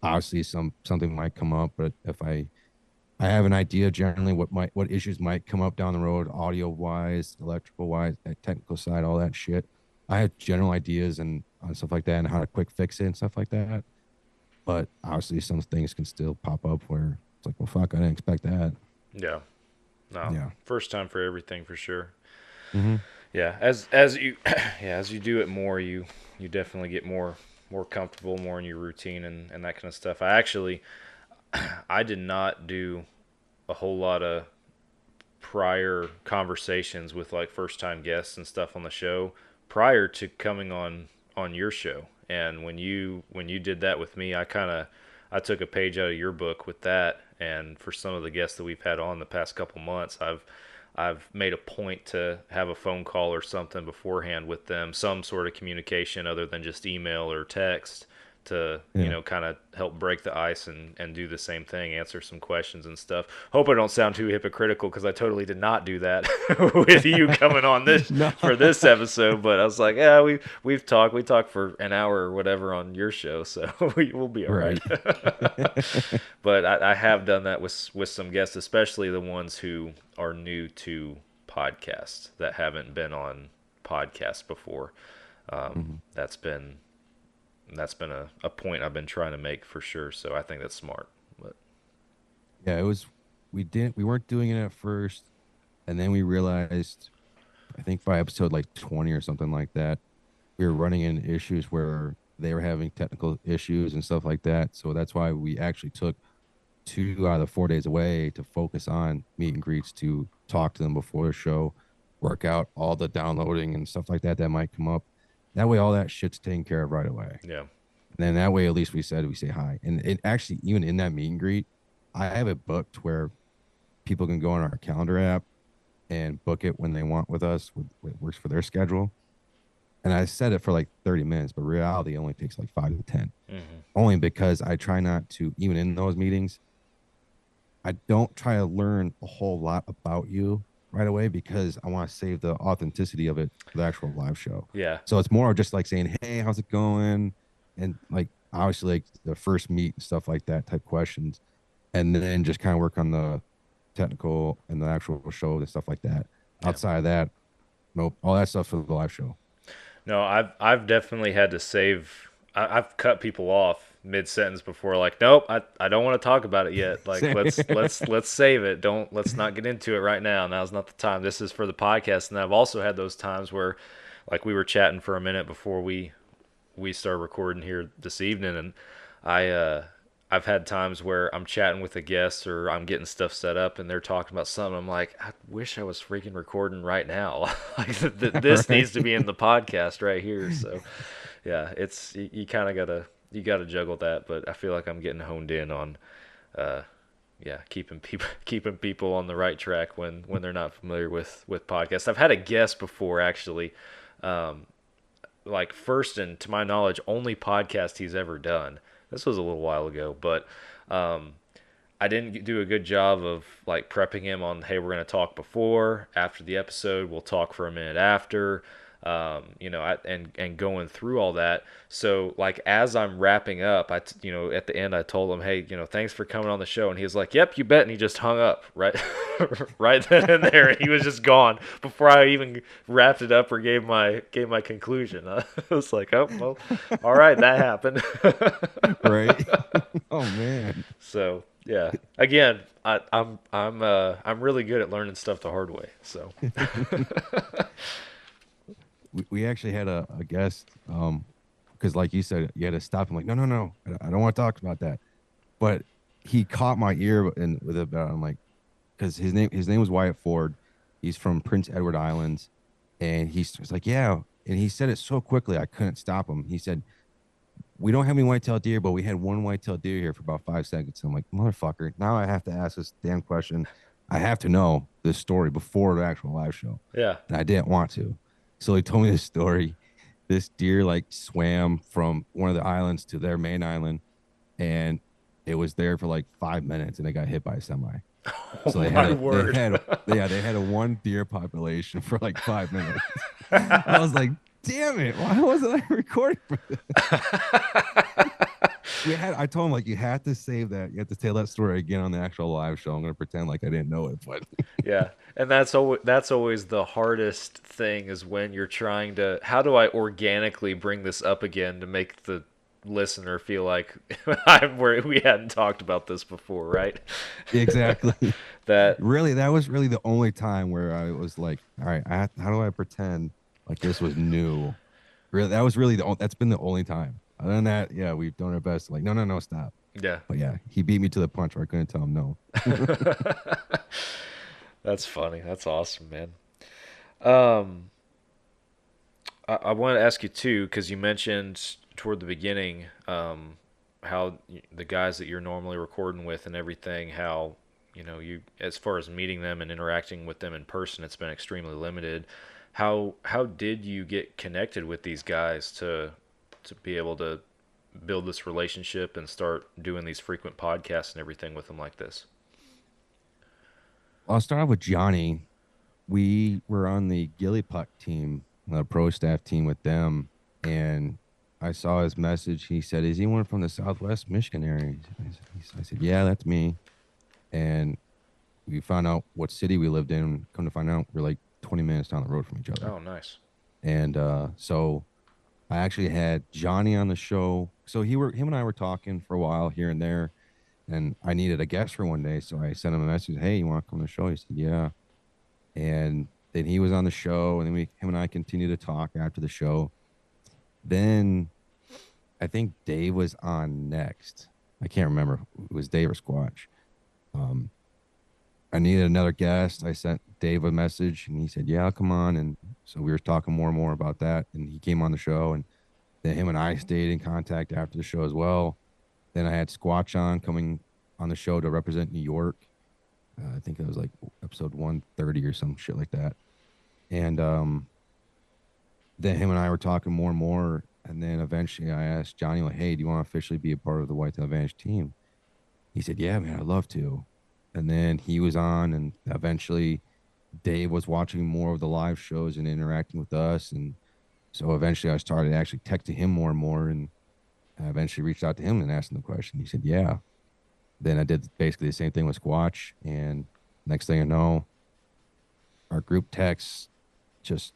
Obviously, something might come up, but if I have an idea generally what issues might come up down the road, audio wise, electrical wise, technical side, all that shit. I have general ideas and on stuff like that, and how to quick fix it and stuff like that. But obviously, some things can still pop up where it's like, well, fuck, I didn't expect that. Yeah. No. Yeah. First time for everything, for sure. Mm-hmm. Yeah. As you as you do it more, you definitely get more comfortable, more in your routine and that kind of stuff. I did not do a whole lot of prior conversations with like first time guests and stuff on the show prior to coming on your show. And when you did that with me, I took a page out of your book with that. And for some of the guests that we've had on the past couple months, I've made a point to have a phone call or something beforehand with them, some sort of communication other than just email or text, to kind of help break the ice and do the same thing, answer some questions and stuff. Hope I don't sound too hypocritical, because I totally did not do that with you coming on this for this episode. But I was like, yeah, we talked for an hour or whatever on your show, so we'll be all right. But I have done that with some guests, especially the ones who are new to podcasts that haven't been on podcasts before. That's been a point I've been trying to make for sure. So I think that's smart. But Yeah, we weren't doing it at first, and then we realized, I think by episode like 20 or something like that, we were running into issues where they were having technical issues and stuff like that. So that's why we actually took 2 out of the 4 days away to focus on meet and greets, to talk to them before the show, work out all the downloading and stuff like that that might come up. That way, all that shit's taken care of right away. Yeah. And then that way, at least we say hi. And it actually, even in that meet and greet, I have it booked where people can go on our calendar app and book it when they want with us. It works for their schedule. And I set it for like 30 minutes, but reality only takes like 5 to 10. Only because I try not to, even in those meetings, I don't try to learn a whole lot about you right away, because I want to save the authenticity of it for the actual live show. Yeah. So it's more just like saying, hey, how's it going? And like, obviously, like the first meet and stuff like that type questions. And then just kind of work on the technical and the actual show and stuff like that. Yeah. Outside of that, nope, all that stuff for the live show. No, I've definitely had to save. I've cut people off mid sentence before, like, nope, I don't want to talk about it yet. Like, let's save it. Let's not get into it right now. Now's not the time. This is for the podcast. And I've also had those times where, like, we were chatting for a minute before we started recording here this evening, and I've had times where I'm chatting with a guest or I'm getting stuff set up and they're talking about something. I'm like, I wish I was freaking recording right now. Like this needs to be in the podcast right here. So yeah, it's, you kind of gotta juggle that, but I feel like I'm getting honed in on, keeping people on the right track when they're not familiar with podcasts. I've had a guest before, actually, like first and to my knowledge, only podcast he's ever done. This was a little while ago, but I didn't do a good job of like prepping him on, hey, we're going to talk before, after the episode, we'll talk for a minute after, and going through all that. So like, as I'm wrapping up, at the end, I told him, hey, thanks for coming on the show. And he was like, yep, you bet. And he just hung up right, right then and there. And he was just gone before I even wrapped it up or gave my conclusion. I was like, oh, well, all right, that happened. Right. Oh man. So yeah, again, I'm really good at learning stuff the hard way. So we actually had a guest, because like you said, you had to stop him, like, no, I don't want to talk about that. But he caught my ear and with it, I'm like, because his name was Wyatt Ford. He's from Prince Edward Islands, and he was like, yeah, and he said it so quickly I couldn't stop him. He said, we don't have any whitetail deer, but we had one whitetail deer here for about 5 seconds. I'm like, motherfucker, now I have to ask this damn question. I have to know this story before the actual live show. yeah, And I didn't want to. So he told me this story. This deer like swam from one of the islands to their main island, and it was there for like 5 minutes, and it got hit by a semi. So they had a one deer population for like 5 minutes. I was like, damn it, why wasn't I recording for this? I told him, like, you have to save that. You have to tell that story again on the actual live show. I'm gonna pretend like I didn't know it, but yeah. And that's always the hardest thing, is when you're trying to, how do I organically bring this up again to make the listener feel like we hadn't talked about this before, right? Exactly. That was really the only time where I was like, all right, how do I pretend like this was new? Really, that was really that's been the only time. Other than that, yeah, we've done our best. Like, no, stop. yeah. But yeah, he beat me to the punch where I couldn't tell him no. That's funny. That's awesome, man. I want to ask you too, because you mentioned toward the beginning how the guys that you're normally recording with and everything, how you, as far as meeting them and interacting with them in person, it's been extremely limited. How did you get connected with these guys to be able to build this relationship and start doing these frequent podcasts and everything with them like this? I'll start off with Johnny. We were on the Gilly Puck team, the pro staff team with them, and I saw his message. He said, is anyone from the Southwest Michigan area? I said, yeah, that's me. And we found out what city we lived in. Come to find out, we're like 20 minutes down the road from each other. Oh, nice. And so I actually had Johnny on the show. So him and I were talking for a while here and there, and I needed a guest for one day. So I sent him a message, hey, you want to come on the show? He said, yeah. And then he was on the show, and then him and I continued to talk after the show. Then I think Dave was on next. I can't remember. It was Dave or Squatch. Um, I needed another guest. I sent Dave a message and he said, yeah, I'll come on. And so we were talking more and more about that. And he came on the show, and then him and I stayed in contact after the show as well. Then I had Squatch on coming on the show to represent New York. I think it was like episode 130 or some shit like that. And then him and I were talking more and more. And then eventually I asked Johnny, like, hey, do you want to officially be a part of the Whitetail Advantage team? He said, yeah, man, I'd love to. And then he was on, and eventually Dave was watching more of the live shows and interacting with us. And so eventually I started actually texting him more and more. And I eventually reached out to him and asked him the question. He said, yeah. Then I did basically the same thing with Squatch. And next thing I know, our group texts just,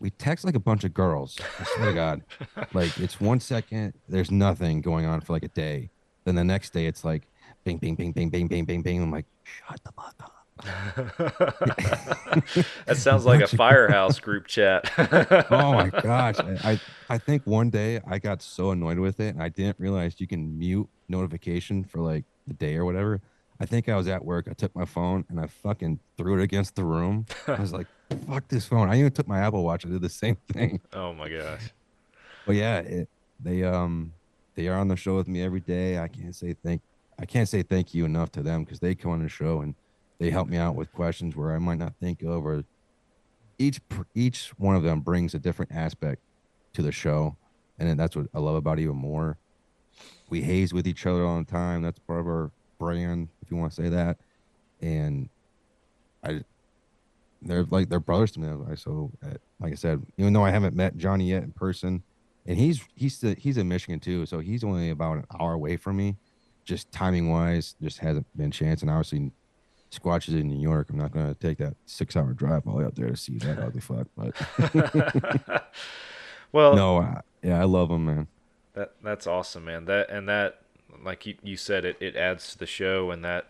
we text like a bunch of girls. I swear to God. Like, it's 1 second, there's nothing going on for like a day. Then the next day, it's like, bing, bing, bing, bing, bing, bing, bing, bing. I'm like, shut the fuck up. That sounds like a firehouse group chat. Oh my gosh. I think one day I got so annoyed with it, and I didn't realize you can mute notification for like the day or whatever. I think I was at work. I took my phone and I fucking threw it against the room. I was like, fuck this phone. I even took my Apple Watch. I did the same thing. Oh my gosh. But yeah, they are on the show with me every day. I can't say thank you enough to them, because they come on the show and they help me out with questions where I might not think of, or each one of them brings a different aspect to the show, and then that's what I love about it even more. We haze with each other all the time. That's part of our brand, if you want to say that. And they're brothers to me. So like I said, even though I haven't met Johnny yet in person, and he's in Michigan too, so he's only about an hour away from me. Just timing wise, just hasn't been a chance. And obviously, Squatch is in New York. I'm not going to take that 6-hour drive all the way up there to see that ugly fuck. But Well, no, yeah, I love him, man. that's awesome, man. That like you said, it adds to the show, and that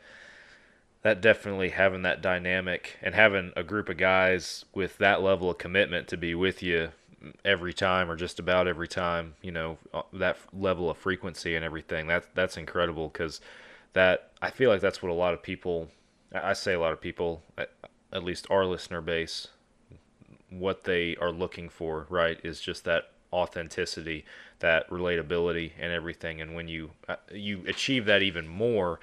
definitely, having that dynamic and having a group of guys with that level of commitment to be with you every time, or just about every time, that level of frequency and everything, that's incredible, because that, I feel like that's what a lot of people, I say a lot of people, at least our listener base, what they are looking for, right, is just that authenticity, that relatability and everything. And when you achieve that even more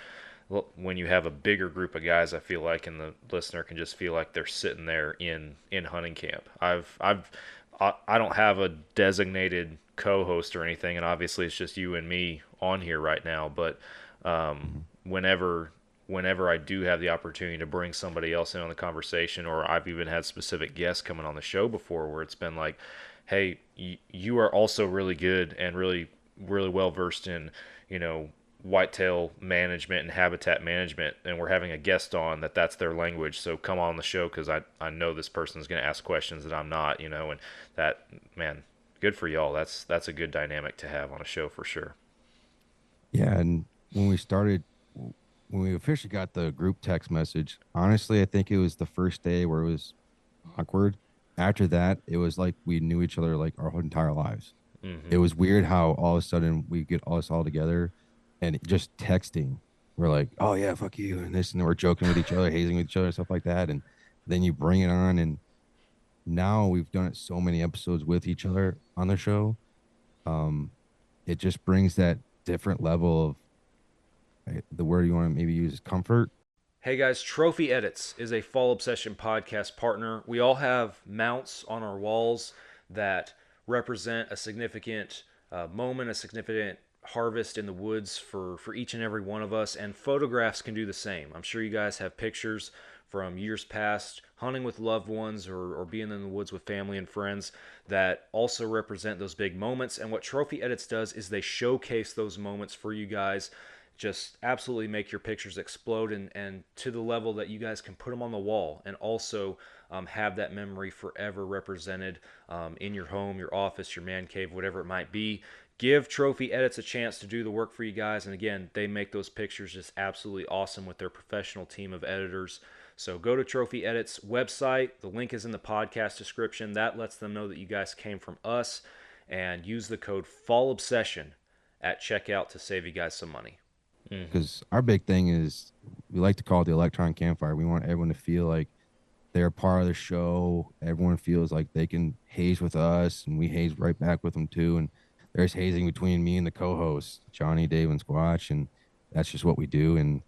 when you have a bigger group of guys, I feel like, and the listener can just feel like they're sitting there in hunting camp. I don't have a designated co-host or anything, and obviously it's just you and me on here right now. But whenever I do have the opportunity to bring somebody else in on the conversation, or I've even had specific guests coming on the show before, where it's been like, hey, you are also really good and really, really well versed in, whitetail management and habitat management, and we're having a guest on that's their language, so come on the show, because I know this person's going to ask questions that I'm not, and that, man, good for y'all. That's a good dynamic to have on a show for sure. Yeah, and when we officially got the group text message, honestly, I think it was the first day where it was awkward. After that, it was like we knew each other like our whole entire lives. Mm-hmm. It was weird how all of a sudden we get us all together and just texting. We're like, oh yeah, fuck you, and this, and we're joking with each other, hazing with each other, stuff like that. And then you bring it on, and now we've done it so many episodes with each other on the show. It just brings that different level of, the word you want to maybe use is comfort. Hey guys, Trophy Edits is a Fall Obsession podcast partner. We all have mounts on our walls that represent a significant moment, a significant harvest in the woods for each and every one of us, and photographs can do the same. I'm sure you guys have pictures from years past, hunting with loved ones, or being in the woods with family and friends, that also represent those big moments. And what Trophy Edits does is they showcase those moments for you guys, just absolutely make your pictures explode, and to the level that you guys can put them on the wall, and also have that memory forever represented in your home, your office, your man cave, whatever it might be. Give Trophy Edits a chance to do the work for you guys. And again, they make those pictures just absolutely awesome with their professional team of editors. So go to Trophy Edits website. The link is in the podcast description. That lets them know that you guys came from us. And use the code FALLOBSESSION at checkout to save you guys some money. because our big thing is we like to call it the electron campfire. We want everyone to feel like they're part of the show. Everyone feels like they can haze with us, and we haze right back with them too. And there's hazing between me and the co-hosts, Johnny, Dave, and Squatch, and that's just what we do. And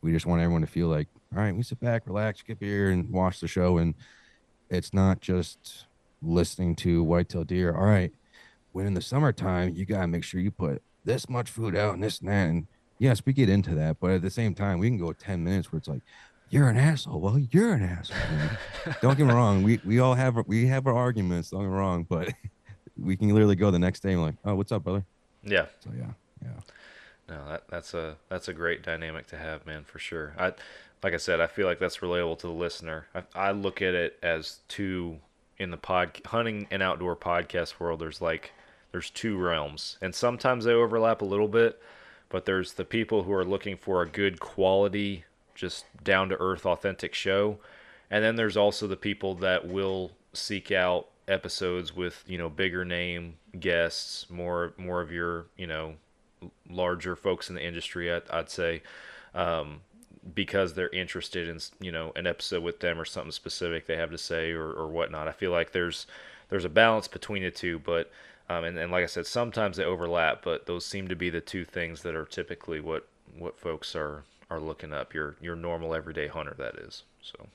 we just want everyone to feel like, all right, we sit back, relax, get beer, and watch the show. And it's not just listening to whitetail deer. All right, when in the summertime, you gotta make sure you put this much food out and this and that. And yes, we get into that, but at the same time, we can go 10 minutes where it's like, you're an asshole. Well, you're an asshole. Man. Don't get me wrong. We all have our arguments. Don't get me wrong, but we can literally go the next day and like, oh, what's up, brother? Yeah. So yeah. No, that's a great dynamic to have, man, for sure. Like I said, I feel like that's relatable to the listener. I look at it as two in the hunting and outdoor podcast world. There's two realms, and sometimes they overlap a little bit. But there's the people who are looking for a good quality, just down to earth, authentic show, and then there's also the people that will seek out episodes with bigger name guests, more of your larger folks in the industry, I'd say, because they're interested in an episode with them or something specific they have to say or whatnot. I feel like there's a balance between the two, but and like I said, sometimes they overlap, but those seem to be the two things that are typically what folks are looking up. Your normal everyday hunter, that is. So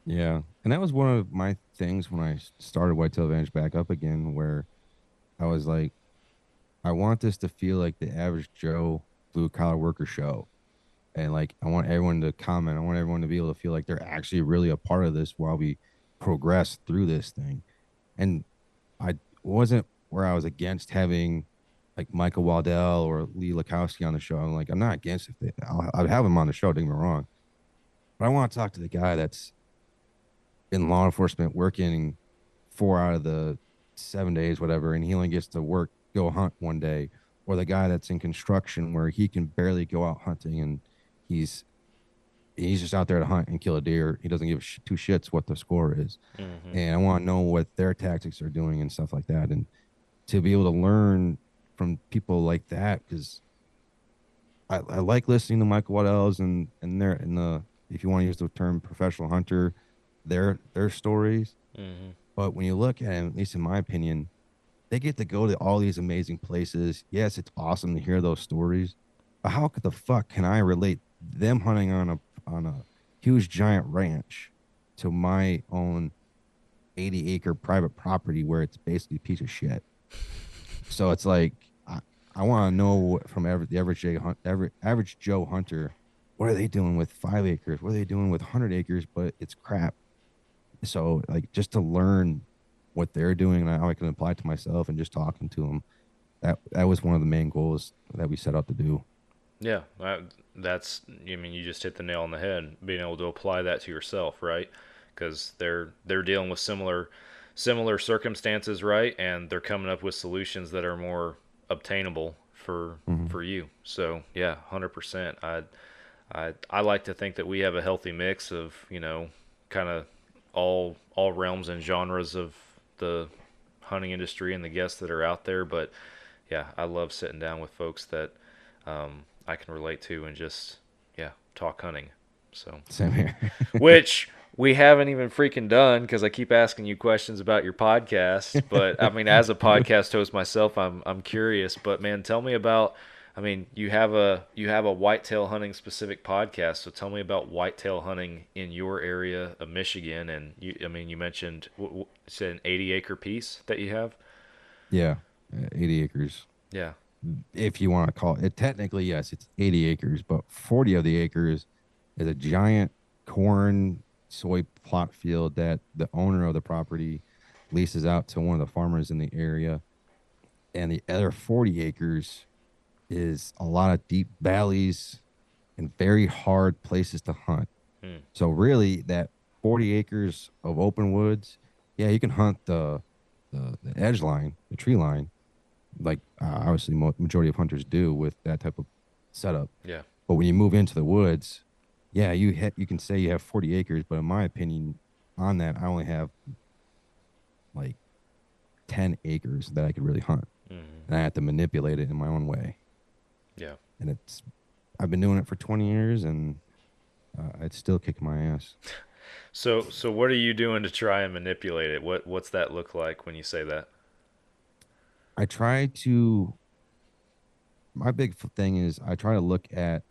Yeah, and that was one of my things when I started Whitetail Advantage back up again, where I was like, I want this to feel like the average Joe blue collar worker show. And like, I want everyone to comment. I want everyone to be able to feel like they're actually really a part of this while we progress through this thing. And I wasn't where I was against having like Michael Waddell or Lee Lakowski on the show. I'm like, I'm not against it. I'd have them on the show, don't get me wrong. But I want to talk to the guy that's in law enforcement working 4 out of the 7 days, whatever, and he only gets to go hunt one day, or the guy that's in construction where he can barely go out hunting and he's just out there to hunt and kill a deer. He doesn't give two shits what the score is. Mm-hmm. And I want to know what their tactics are doing and stuff like that. And to be able to learn from people like that, because I like listening to Michael Waddell's and if you want to use the term professional hunter, their stories. Mm-hmm. But when you look at them, at least in my opinion, they get to go to all these amazing places. Yes, it's awesome to hear those stories, but how the fuck can I relate them hunting on a huge giant ranch to my own 80-acre private property where it's basically a piece of shit? So it's like I want to know from the average Joe hunter, what are they doing with 5 acres? What are they doing with 100 acres? But it's crap. So like, just to learn what they're doing and how I can apply it to myself and just talking to them, that was one of the main goals that we set out to do. Yeah, you just hit the nail on the head, being able to apply that to yourself, right? Because they're dealing with similar circumstances, right? And they're coming up with solutions that are more obtainable for you. So yeah, 100%. I like to think that we have a healthy mix of kind of all realms and genres of the hunting industry and the guests that are out there. But yeah, I love sitting down with folks that I can relate to and just talk hunting. So same here. Which we haven't even freaking done, because I keep asking you questions about your podcast. But I mean, as a podcast host myself, I'm curious. But man, tell me about. I mean, you have a whitetail hunting specific podcast. So tell me about whitetail hunting in your area of Michigan. And you mentioned it's an 80-acre piece that you have. Yeah, 80 acres. Yeah. If you want to call it, technically, yes, it's 80 acres, but 40 of the acres is a giant corn soy plot field that the owner of the property leases out to one of the farmers in the area. And the other 40 acres is a lot of deep valleys and very hard places to hunt. So really, that 40 acres of open woods, yeah, you can hunt the edge line, the tree line, like obviously majority of hunters do with that type of setup. Yeah. But when you move into the woods, yeah, you can say you have 40 acres, but in my opinion, on that, I only have like 10 acres that I could really hunt. And I have to manipulate it in my own way. Yeah. And I've been doing it for 20 years, and it's still kicking my ass. So what are you doing to try and manipulate it? What's that look like when you say that? I try to. My big thing is I try to look at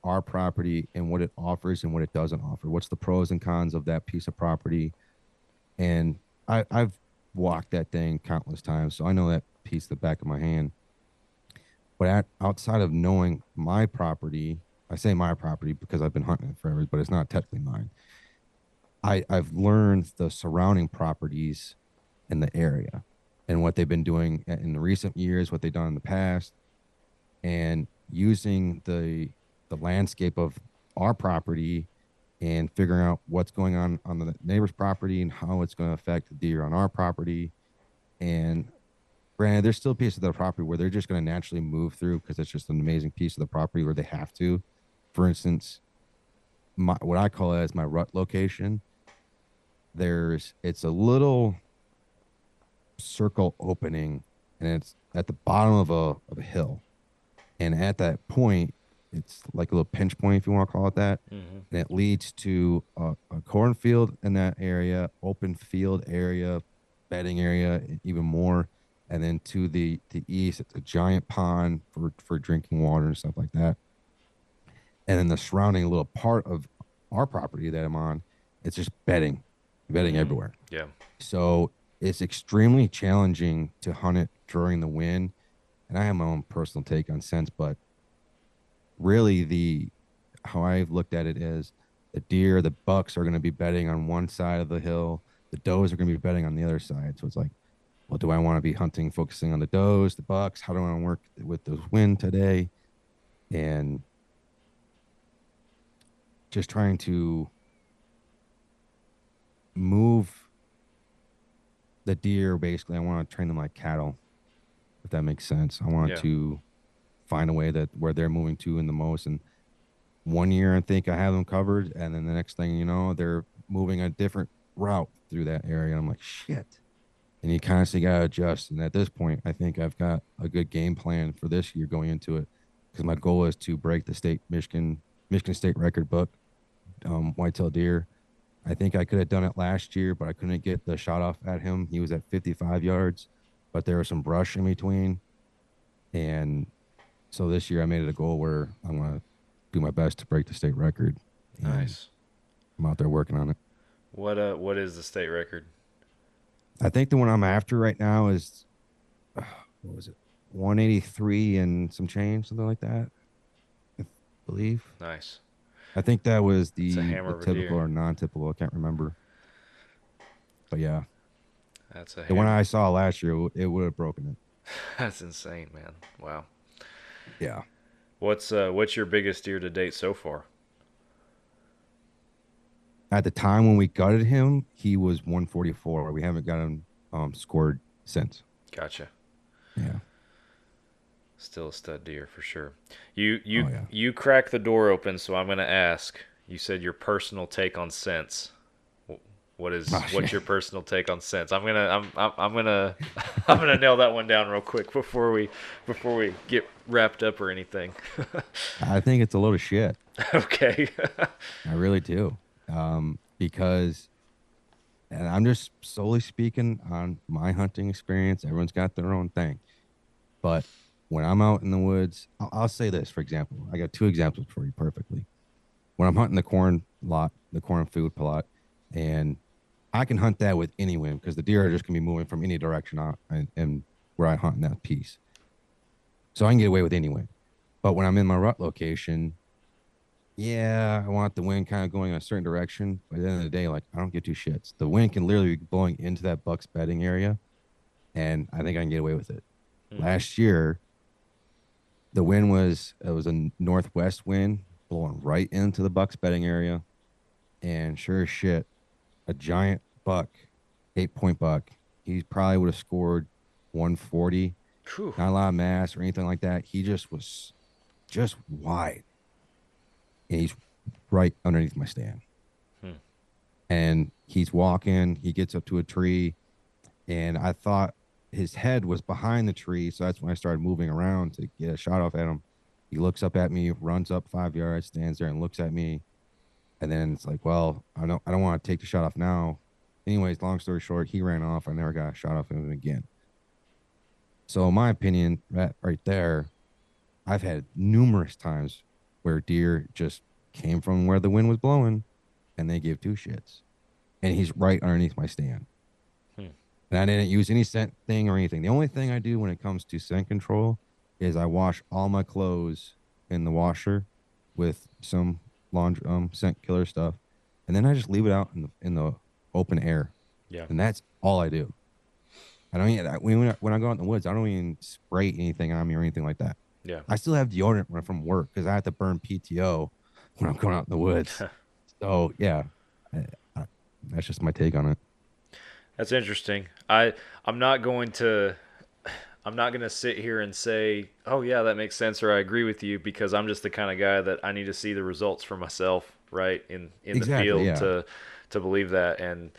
our property and what it offers and what it doesn't offer. What's the pros and cons of that piece of property? And I've walked that thing countless times, so I know that piece the back of my hand. But outside of knowing my property, I say my property because I've been hunting it forever, but it's not technically mine. I've learned the surrounding properties in the area and what they've been doing in the recent years, what they've done in the past, and using the landscape of our property and figuring out what's going on the neighbor's property and how it's going to affect the deer on our property. And granted, there's still pieces of the property where they're just going to naturally move through because it's just an amazing piece of the property where they have to. For instance, what I call it as my rut location. It's a little circle opening, and it's at the bottom of a hill. And at that point, it's like a little pinch point, if you want to call it that. Mm-hmm. And it leads to a cornfield in that area, open field area, bedding area, even more. And then to the east, it's a giant pond for drinking water and stuff like that. And then the surrounding little part of our property that I'm on, it's just bedding everywhere. Yeah. So it's extremely challenging to hunt it during the wind. And I have my own personal take on scents, but really how I've looked at it is the bucks are going to be bedding on one side of the hill. The does are going to be bedding on the other side. So it's like, well, do I want to be focusing on the does, the bucks? How do I want to work with the wind today? And just trying to move the deer. Basically, I want to train them like cattle, if that makes sense. I want to find a way where they're moving to in the most. And one year I think I have them covered, and then the next thing you know, they're moving a different route through that area. And I'm like, shit. And you constantly got to adjust. And at this point, I think I've got a good game plan for this year going into it, because my goal is to break the Michigan state record book, whitetail deer. I think I could have done it last year, but I couldn't get the shot off at him. He was at 55 yards, but there was some brush in between. And so this year I made it a goal where I'm going to do my best to break the state record. Nice. I'm out there working on it. What is the state record? I think the one I'm after right now is, what was it? 183 and some change, something like that, I believe. Nice. I think that was the deer. typical or non-typical. I can't remember. But yeah. That's a the one I saw last year, it would have broken it. That's insane, man. Wow. Yeah. What's your biggest deer to date so far? At the time when we gutted him, he was 144. We haven't got him scored since. Gotcha. Yeah. Still a stud deer for sure. You crack the door open, so I'm gonna ask. You said your personal take on scents. What's your personal take on scents? I'm gonna nail that one down real quick before we get wrapped up or anything. I think it's a load of shit. Okay. I really do. Because, and I'm just solely speaking on my hunting experience. Everyone's got their own thing, but when I'm out in the woods, I'll say this, for example. I got two examples for you perfectly. When I'm hunting the cornfield plot, and I can hunt that with any wind because the deer are just going to be moving from any direction out and where I hunt in that piece. So I can get away with any wind. But when I'm in my rut location, I want the wind kind of going in a certain direction. But at the end of the day, like, I don't give two shits. The wind can literally be blowing into that buck's bedding area, and I think I can get away with it. Last year, the wind was a northwest wind blowing right into the buck's bedding area. And sure as shit, a giant buck, 8-point buck, he probably would have scored 140. Whew. Not a lot of mass or anything like that. He just was just wide. And he's right underneath my stand. And he's walking. He gets up to a tree. And I thought his head was behind the tree. So that's when I started moving around to get a shot off at him. He looks up at me, runs up 5 yards, stands there and looks at me. And then it's like, well, I don't want to take the shot off now. Anyways, long story short, he ran off. I never got a shot off him again. So in my opinion, that right there, I've had numerous times where deer just came from where the wind was blowing and they give two shits. And he's right underneath my stand. And I didn't use any scent thing or anything. The only thing I do when it comes to scent control is I wash all my clothes in the washer with some laundry scent killer stuff, and then I just leave it out in the open air. Yeah. And that's all I do. I don't even, when I go out in the woods, I don't even spray anything on me or anything like that. Yeah. I still have deodorant when I'm from work because I have to burn PTO when I'm going out in the woods. So yeah, that's just my take on it. That's interesting. I'm not going to sit here and say, oh yeah, that makes sense, or I agree with you, because I'm just the kind of guy that I need to see the results for myself, right, in Exactly, the field, yeah. to believe that. And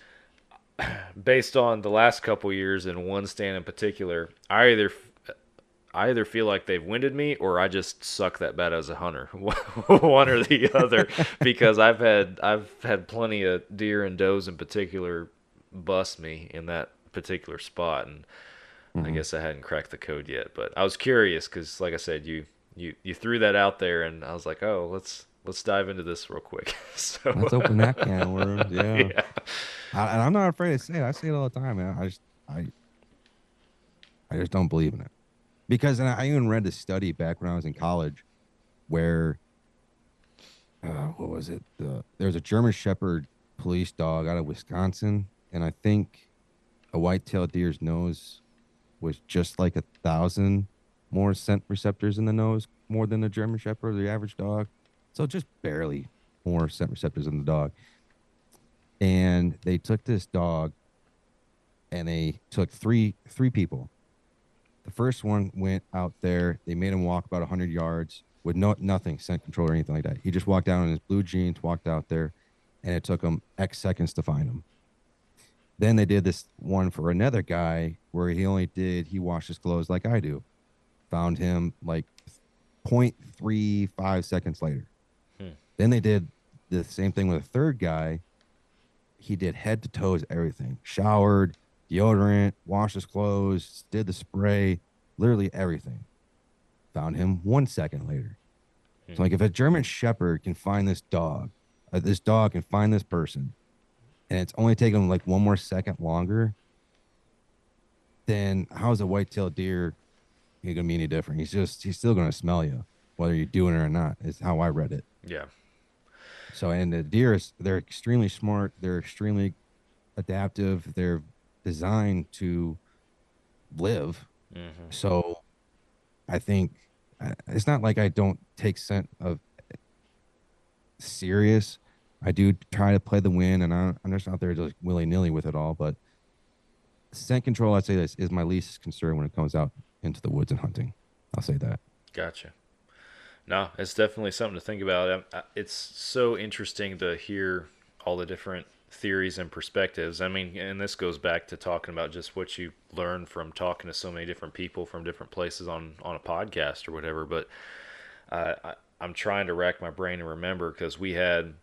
based on the last couple years and one stand in particular, I either feel like they've winded me or I just suck that bad as a hunter, one or the other, because I've had plenty of deer and does in particular bust me in that particular spot, and I guess I hadn't cracked the code yet. But I was curious because, like I said, you threw that out there, and I was like, oh, let's dive into this real quick. So Let's open that can of worms. Yeah. yeah, And I'm not afraid to say it. I say it all the time, man. I just don't believe in it. Because and I even read this study back when I was in college where what was it? There was a German Shepherd police dog out of Wisconsin, and I think a white-tailed deer's nose was just like 1,000 more scent receptors in the nose, more than the German Shepherd or the average dog. So just barely more scent receptors in the dog. And they took this dog and they took three people. The first one went out there. They made him walk about 100 yards with nothing, scent control or anything like that. He just walked down in his blue jeans, walked out there, and it took him X seconds to find him. Then they did this one for another guy where he washed his clothes like I do. Found him like 0.35 seconds later. Then they did the same thing with a third guy. He did head to toes, everything. Showered, deodorant, washed his clothes, did the spray, literally everything. Found him 1 second later. So like if a German Shepherd can find this dog can find this person, and it's only taking him like 1 more second longer, then how's a white-tailed deer gonna be any different? He's still gonna smell you, whether you're doing it or not, is how I read it. yeah, So, and the deer, they're extremely smart. They're extremely adaptive. They're designed to live. So I think it's not like I don't take scent of serious. I do try to play the wind, and I'm just out there just willy-nilly with it all. But scent control, I'd say this is my least concern when it comes out into the woods and hunting. I'll say that. gotcha. No, it's definitely something to think about. It's so interesting to hear all the different theories and perspectives. I mean, and this goes back to talking about just what you learn from talking to so many different people from different places on a podcast or whatever. But I'm trying to rack my brain and remember, because we had,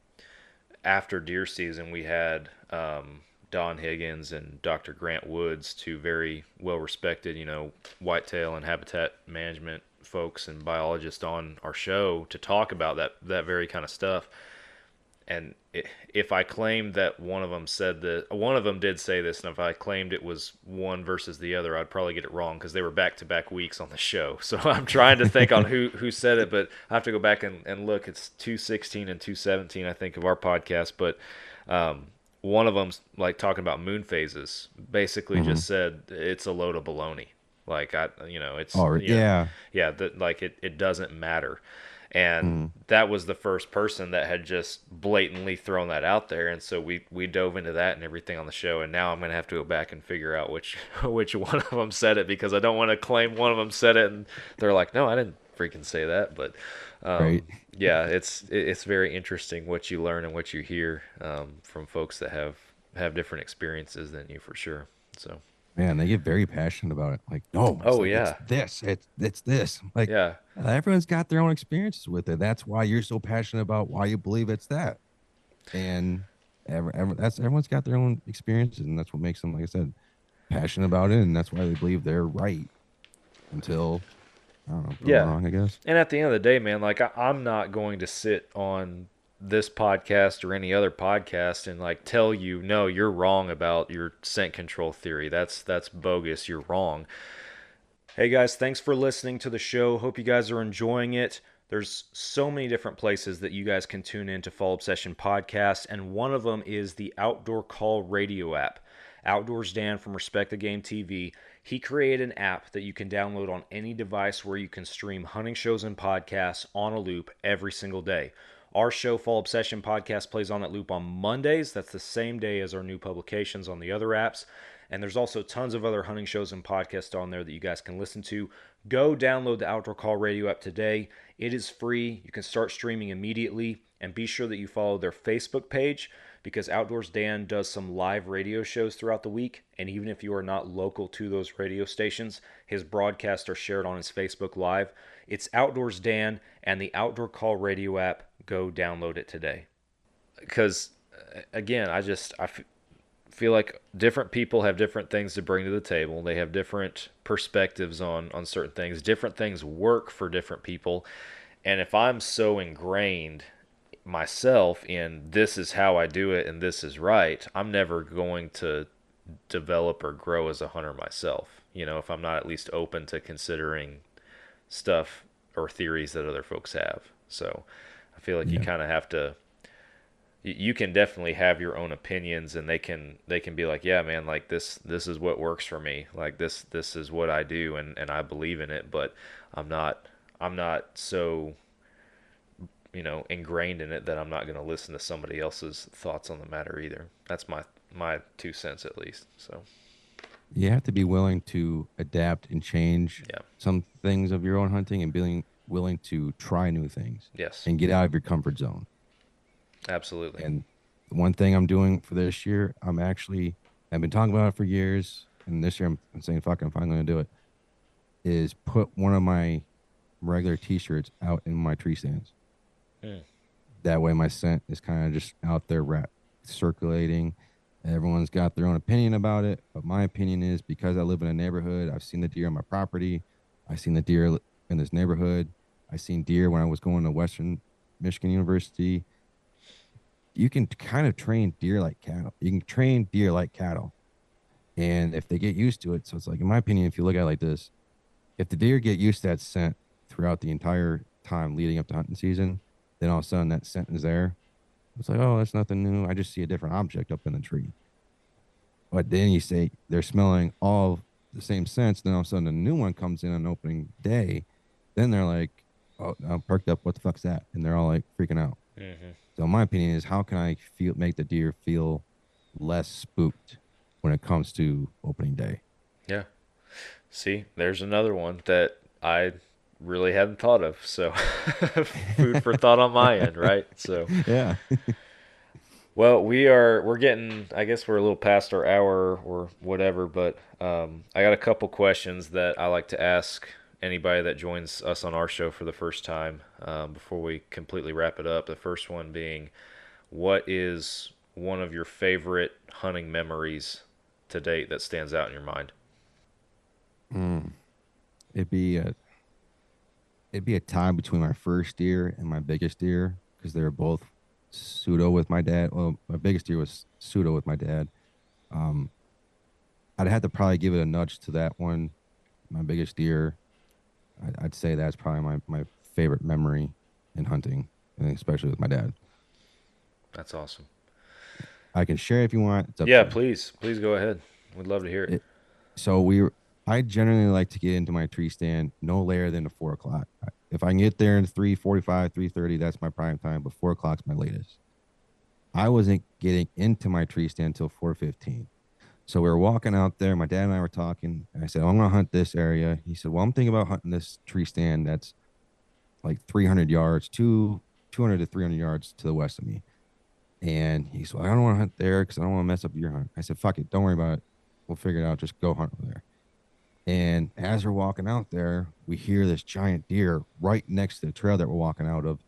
after deer season, we had Don Higgins and Dr. Grant Woods, two very well-respected, whitetail and habitat management folks and biologists on our show to talk about that very kind of stuff. And if I claimed that one of them did say this, and if I claimed it was one versus the other, I'd probably get it wrong, because they were back-to-back weeks on the show. So I'm trying to think on who said it, but I have to go back and look. It's 216 and 217, I think, of our podcast. But one of them's like talking about moon phases, basically just said it's a load of baloney. Like it's yeah. that like it doesn't matter. And that was the first person that had just blatantly thrown that out there, and so we dove into that and everything on the show. And now I'm gonna have to go back and figure out which one of them said it, because I don't want to claim one of them said it and they're like, no, I didn't freaking say that. But Right. yeah, it's very interesting what you learn and what you hear from folks that have different experiences than you, for sure. So Man, they get very passionate about it. Like, no, it's Oh like yeah, it's this. Like, yeah, everyone's got their own experiences with it. That's why you're so passionate about why you believe it's that. And everyone's got their own experiences, and that's what makes them, like I said, passionate about it, and that's why they believe they're right until I don't know, proven yeah. wrong, I guess. And at the end of the day, man, like I'm not going to sit on this podcast or any other podcast and like tell you, no, you're wrong about your scent control theory. That's bogus. You're wrong. Hey guys, thanks for listening to the show. Hope you guys are enjoying it. There's so many different places that you guys can tune in to Fall Obsession Podcast, and one of them is the Outdoor Call Radio app. Outdoors Dan from Respect the Game TV, he created an app that you can download on any device where you can stream hunting shows and podcasts on a loop every single day. Our show, Fall Obsession Podcast, plays on that loop on Mondays. That's the same day as our new publications on the other apps. And there's also tons of other hunting shows and podcasts on there that you guys can listen to. Go download the Outdoor Call Radio app today. It is free. You can start streaming immediately. And be sure that you follow their Facebook page, because Outdoors Dan does some live radio shows throughout the week. And even if you are not local to those radio stations, his broadcasts are shared on his Facebook Live. It's Outdoors Dan and the Outdoor Call Radio app. Go download it today. Because, again, I feel like different people have different things to bring to the table. They have different perspectives on certain things. Different things work for different people. And if I'm so ingrained myself in this is how I do it and this is right, I'm never going to develop or grow as a hunter myself. You know, if I'm not at least open to considering stuff or theories that other folks have. So I feel like you kind of have to, you can definitely have your own opinions, and they can be like, yeah, man, like this is what works for me. Like this is what I do, and I believe in it, but I'm not so, you know, ingrained in it that I'm not going to listen to somebody else's thoughts on the matter either. That's my 2 cents at least. So You have to be willing to adapt and change yeah. some things of your own hunting, and being willing to try new things. Yes. And get out of your comfort zone. Absolutely. And the one thing I'm doing for this year, I've been talking about it for years, and this year I'm saying, fuck it, I'm finally going to do it, is put one of my regular t-shirts out in my tree stands. That way my scent is kind of just out there circulating. Everyone's got their own opinion about it, but my opinion is, because I live in a neighborhood, I've seen the deer on my property, I've seen the deer in this neighborhood, I've seen deer when I was going to Western Michigan University. You can kind of train deer like cattle. You can train deer like cattle. And if they get used to it, so it's like, in my opinion, if you look at it like this, if the deer get used to that scent throughout the entire time leading up to hunting season, then all of a sudden that scent is there. It's like, oh, that's nothing new. I just see a different object up in the tree. But then you say they're smelling all the same scents. Then all of a sudden a new one comes in on opening day. Then they're like, oh, I'm perked up. What the fuck's that? And they're all like freaking out. Mm-hmm. So my opinion is, how can I make the deer feel less spooked when it comes to opening day? Yeah. See, there's another one that I really hadn't thought of. So food for thought on my end, right? So yeah. Well, we're getting, I guess we're a little past our hour or whatever, but I got a couple questions that I like to ask anybody that joins us on our show for the first time before we completely wrap it up. The first one being, what is one of your favorite hunting memories to date that stands out in your mind? It'd be a tie between my first deer and my biggest deer, because they were both pseudo with my dad. Well, my biggest deer was pseudo with my dad. I'd have to probably give it a nudge to that one. My biggest deer, I'd say that's probably my favorite memory in hunting, and especially with my dad. That's awesome. I can share if you want. It's up Yeah, to you. please go ahead. We'd love to hear it. I generally like to get into my tree stand no later than 4 o'clock. If I can get there in 3:45, 3:30, that's my prime time, but 4 o'clock's my latest. I wasn't getting into my tree stand until 4:15. So we were walking out there. My dad and I were talking, and I said, I'm going to hunt this area. He said, well, I'm thinking about hunting this tree stand that's like 300 yards, 200 to 300 yards to the west of me. And he said, well, I don't want to hunt there because I don't want to mess up your hunt. I said, fuck it. Don't worry about it. We'll figure it out. Just go hunt over there. And as we're walking out there, we hear this giant deer right next to the trail that we're walking out of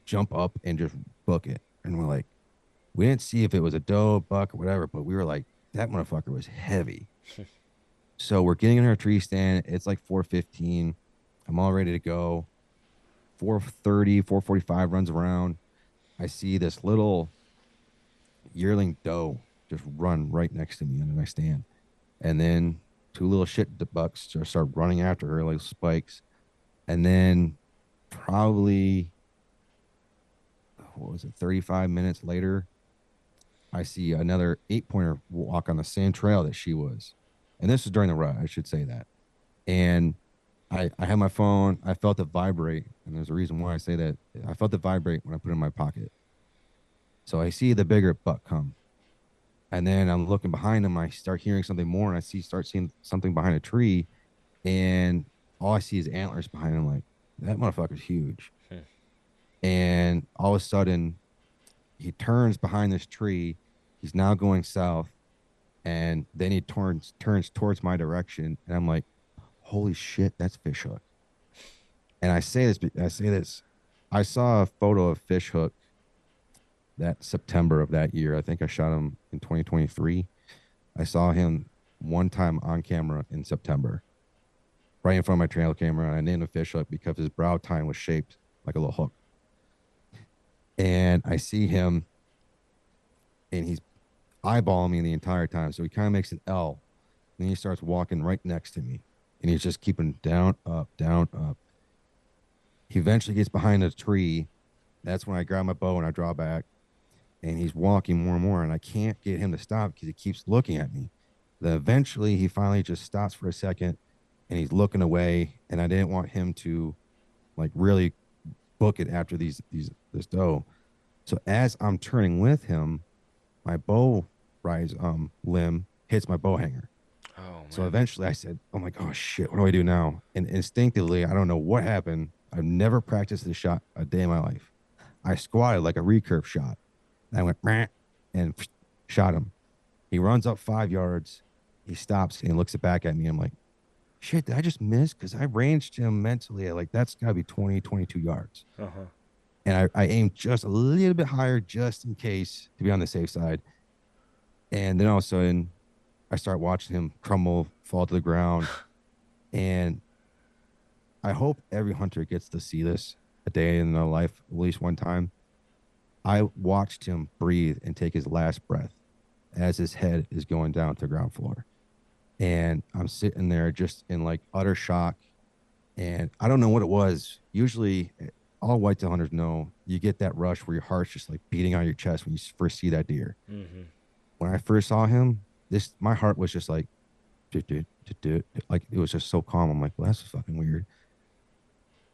jump up and just book it. And we're like, we didn't see if it was a doe, buck, or whatever, but we were like, that motherfucker was heavy. So we're getting in our tree stand. It's like 4:15. I'm all ready to go. 4:30, 4:45 runs around. I see this little yearling doe just run right next to me under my stand. And then two little shit bucks just start running after her like spikes. And then probably, what was it, 35 minutes later, I see another 8-pointer walk on the same trail that she was. And this was during the rut, I should say that. And I had my phone. I felt it vibrate. And there's a reason why I say that. I felt it vibrate when I put it in my pocket. So I see the bigger buck come. And then I'm looking behind him. I start hearing something more. And start seeing something behind a tree. And all I see is antlers behind him. Like, that motherfucker's huge. And all of a sudden, he turns behind this tree. He's now going south. And then he turns towards my direction. And I'm like, holy shit, that's Fish Hook. And I say this. I saw a photo of Fish Hook that September of that year. I think I shot him in 2023. I saw him one time on camera in September, right in front of my trail camera. And I named him Fish Hook because his brow tine was shaped like a little hook. And I see him, and he's eyeballing me the entire time. So he kind of makes an L. And then he starts walking right next to me. And he's just keeping down, up, down, up. He eventually gets behind a tree. That's when I grab my bow and I draw back. And he's walking more and more. And I can't get him to stop because he keeps looking at me. Then eventually he finally just stops for a second. And he's looking away. And I didn't want him to like really book it after this doe. So as I'm turning with him, my bow limb hits my bow hanger. Oh, man. So eventually I said, oh my gosh, shit, what do I do now? And instinctively, I don't know what happened. I've never practiced this shot a day in my life. I squatted like a recurve shot. And I went, Meh, and shot him. He runs up 5 yards. He stops and looks back at me. I'm like, shit, did I just miss? Because I ranged him mentally at like, that's got to be 20, 22 yards. Uh-huh. And I aimed just a little bit higher just in case to be on the safe side. And then all of a sudden, I start watching him crumble, fall to the ground. And I hope every hunter gets to see this a day in their life, at least one time. I watched him breathe and take his last breath as his head is going down to the ground floor. And I'm sitting there just in like utter shock. And I don't know what it was. Usually, all whitetail hunters know you get that rush where your heart's just like beating on your chest when you first see that deer. Mm-hmm. When I first saw him, my heart was just like, like it was just so calm. I'm like, well, that's fucking weird.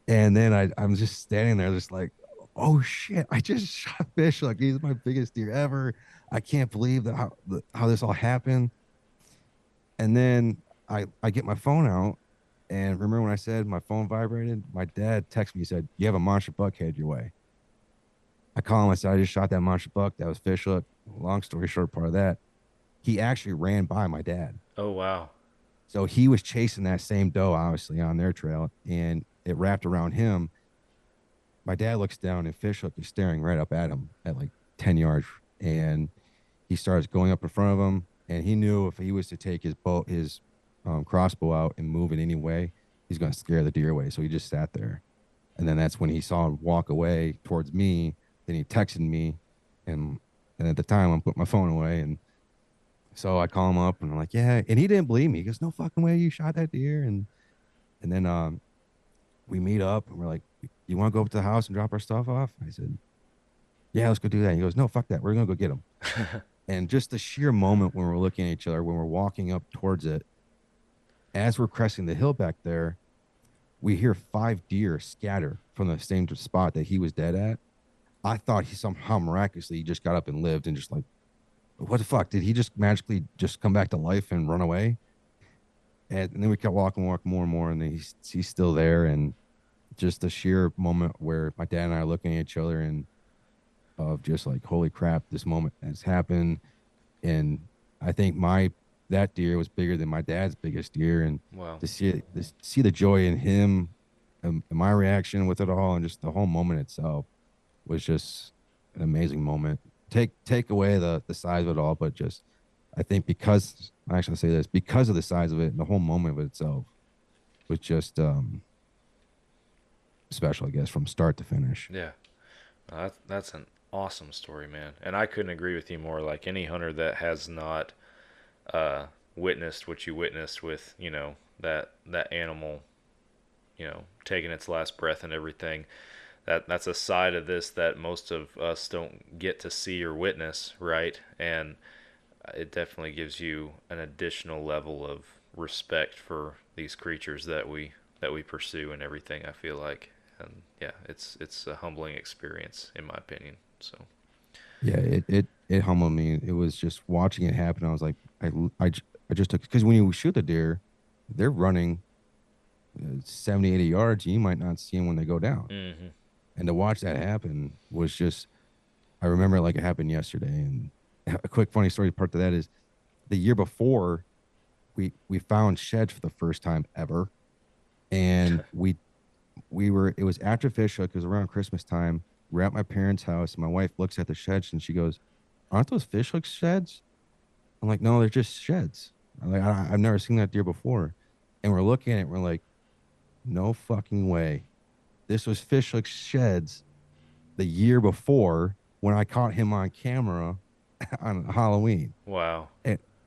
And then I'm just standing there, just like, oh shit, I just shot Fish. Like, he's my biggest deer ever. I can't believe how this all happened. And then I get my phone out. And remember when I said my phone vibrated? My dad texted me, he said, you have a monster buck headed your way. I call him, I said, I just shot that monster buck. That was Fish Hook. Long story short, part of that, he actually ran by my dad. Oh, wow. So he was chasing that same doe, obviously, on their trail, and it wrapped around him. My dad looks down, and Fish Hook is staring right up at him at like 10 yards. And he starts going up in front of him, and he knew if he was to take his crossbow out and move in any way, he's going to scare the deer away. So he just sat there. And then that's when he saw him walk away towards me. Then he texted me, and at the time I'm putting my phone away. And so I call him up and I'm like, yeah. And he didn't believe me. He goes, no fucking way you shot that deer. And then we meet up and we're like, you want to go up to the house and drop our stuff off? I said, yeah, let's go do that. He goes, no, fuck that. We're going to go get him. And just the sheer moment when we're looking at each other, when we're walking up towards it, as we're cresting the hill back there, we hear 5 deer scatter from the same spot that he was dead at. I thought he somehow miraculously just got up and lived, and just like, what the fuck? Did he just magically just come back to life and run away? And then we kept walking more and more, and then he's still there. And just the sheer moment where my dad and I are looking at each other and of just like, holy crap, this moment has happened. And I think my that deer was bigger than my dad's biggest deer, and Wow. to see the joy in him and my reaction with it all, and just the whole moment itself was just an amazing moment. Take away the size of it all, but just I think because I actually say this because of the size of it and the whole moment of it itself was just special, I guess, from start to finish. Yeah. That's an awesome story, man. And I couldn't agree with you more. Like any hunter that has not witnessed what you witnessed with, that animal, taking its last breath and everything. That's a side of this that most of us don't get to see or witness, right? And it definitely gives you an additional level of respect for these creatures that we pursue and everything, I feel like. And yeah, it's a humbling experience in my opinion. So Yeah, it humbled me. It was just watching it happen. I was like, I just took, because when you shoot the deer, they're running 70, 80 yards. You might not see them when they go down. mm-hmm. And to watch that happen was just, I remember it like it happened yesterday. And a quick funny story part to that is the year before we found sheds for the first time ever. And it was after fish hook, it was around Christmas time. We're at my parents' house and my wife looks at the sheds and she goes, "Aren't those fish hook sheds?" I'm like, "No, they're just sheds." I'm like, I've never seen that deer before. And we're looking at it, we're like, no fucking way. This was fish hook sheds the year before when I caught him on camera on Halloween. Wow.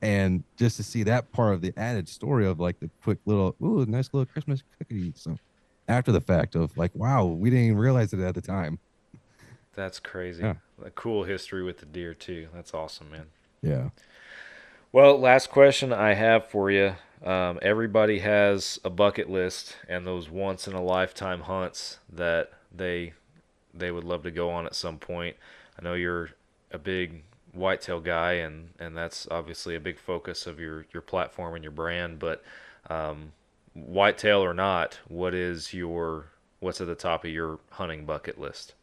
And just to see that part of the added story of like the quick little, ooh, nice little Christmas cookie. So after the fact of like, wow, we didn't even realize it at the time. That's crazy. Yeah. A cool history with the deer too. That's awesome, man. Yeah. Well, last question I have for you. Everybody has a bucket list and those once in a lifetime hunts that they would love to go on at some point. I know you're a big whitetail guy, and that's obviously a big focus of your platform and your brand. But whitetail or not, what's at the top of your hunting bucket list?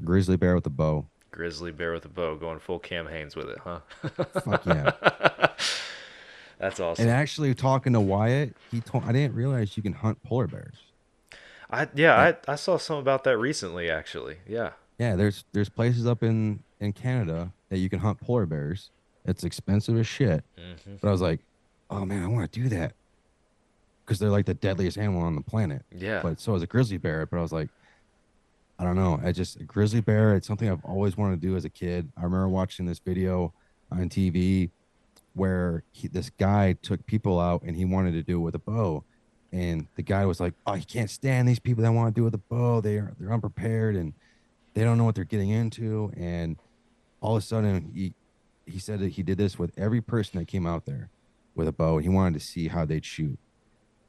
Grizzly bear with a bow. Grizzly bear with a bow, going full Cam Hanes with it, huh? Fuck yeah. That's awesome. And actually talking to Wyatt, I didn't realize you can hunt polar bears. I saw something about that recently, actually. Yeah. Yeah, there's places up in Canada that you can hunt polar bears. It's expensive as shit. Mm-hmm. But I was like, oh man, I want to do that. Because they're like the deadliest animal on the planet. Yeah. But so is a grizzly bear. But I was like, I don't know. A grizzly bear, it's something I've always wanted to do as a kid. I remember watching this video on TV where this guy took people out and he wanted to do it with a bow. And the guy was like, oh, you can't stand these people that want to do it with a bow. They're unprepared and they don't know what they're getting into. And all of a sudden he said that he did this with every person that came out there with a bow. He wanted to see how they'd shoot.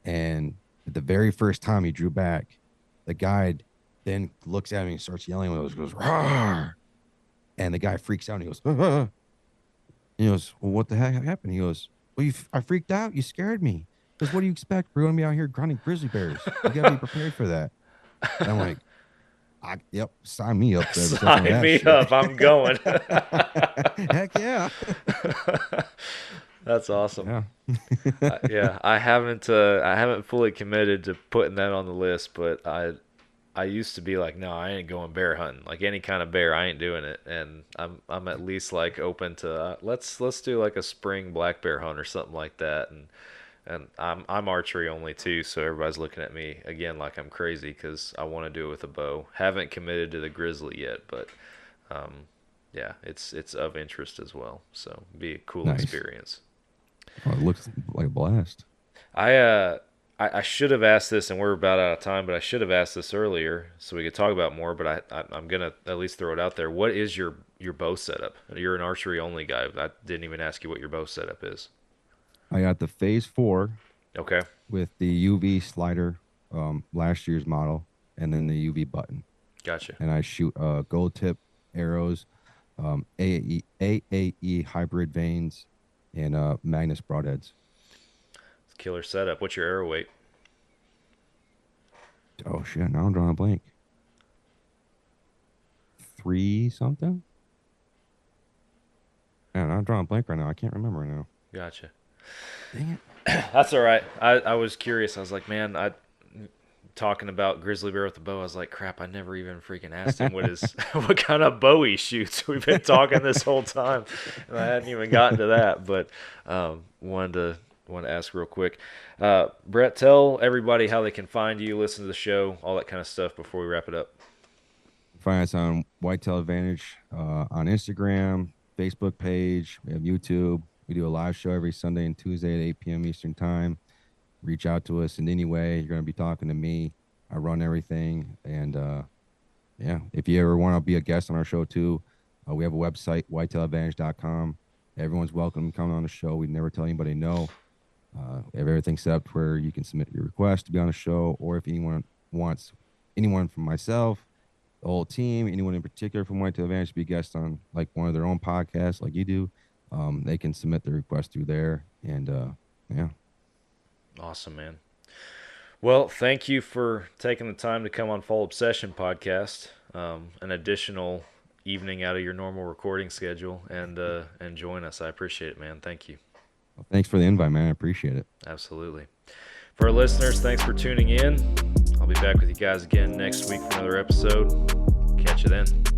And at the very first time he drew back, the guide then looks at me and starts yelling with us, goes, "Rawr!" And the guy freaks out and he goes, "Ah." He goes, "Well, what the heck happened?" He goes, "Well, I freaked out. You scared me." Because what do you expect? We're going to be out here hunting grizzly bears. You got to be prepared for that. And I'm like, yep, sign me up. Sign me up. I'm going. Heck yeah. That's awesome. Yeah. Yeah, I haven't fully committed to putting that on the list, but I used to be like, no, I ain't going bear hunting. Like any kind of bear, I ain't doing it. And I'm at least like open to let's do like a spring black bear hunt or something like that. And I'm archery only too, so everybody's looking at me again like I'm crazy because I want to do it with a bow. Haven't committed to the grizzly yet, but yeah, it's of interest as well. So be a cool Nice. experience. Oh, it looks like a blast. I should have asked this, and we're about out of time, but I should have asked this earlier so we could talk about more, but I'm going to at least throw it out there. What is your bow setup? You're an archery-only guy. I didn't even ask you what your bow setup is. I got the Phase 4. Okay. With the UV slider, last year's model, and then the UV button. Gotcha. And I shoot gold tip arrows, AAE hybrid vanes, and Magnus broadheads. Killer setup. What's your arrow weight? Oh shit! Now I'm drawing a blank. 3 something. Yeah, I'm drawing a blank right now. I can't remember right now. Gotcha. Dang it. That's all right. I was curious. I was like, man, talking about grizzly bear with the bow. I was like, crap, I never even freaking asked him what kind of bow he shoots. We've been talking this whole time, and I hadn't even gotten to that. But wanted to ask real quick. Brett, tell everybody how they can find you, listen to the show, all that kind of stuff before we wrap it up. Find us on Whitetail Advantage on Instagram, Facebook page. We have YouTube. We do a live show every Sunday and Tuesday at 8 p.m. Eastern Time. Reach out to us in any way. You're going to be talking to me. I run everything. And, if you ever want to be a guest on our show, too, we have a website, whitetailadvantage.com. Everyone's welcome to come on the show. We never tell anybody no. We have everything set up where you can submit your request to be on the show, or if anyone wants anyone from myself, the whole team, anyone in particular from Whitetail Advantage to be a guest on like one of their own podcasts like you do, they can submit their request through there. And Awesome, man. Well, thank you for taking the time to come on Fall Obsession Podcast, an additional evening out of your normal recording schedule, and join us. I appreciate it, man. Thank you. well, thanks for the invite, man. I appreciate it. Absolutely. For our listeners, thanks for tuning in. I'll be back with you guys again next week for another episode. Catch you then.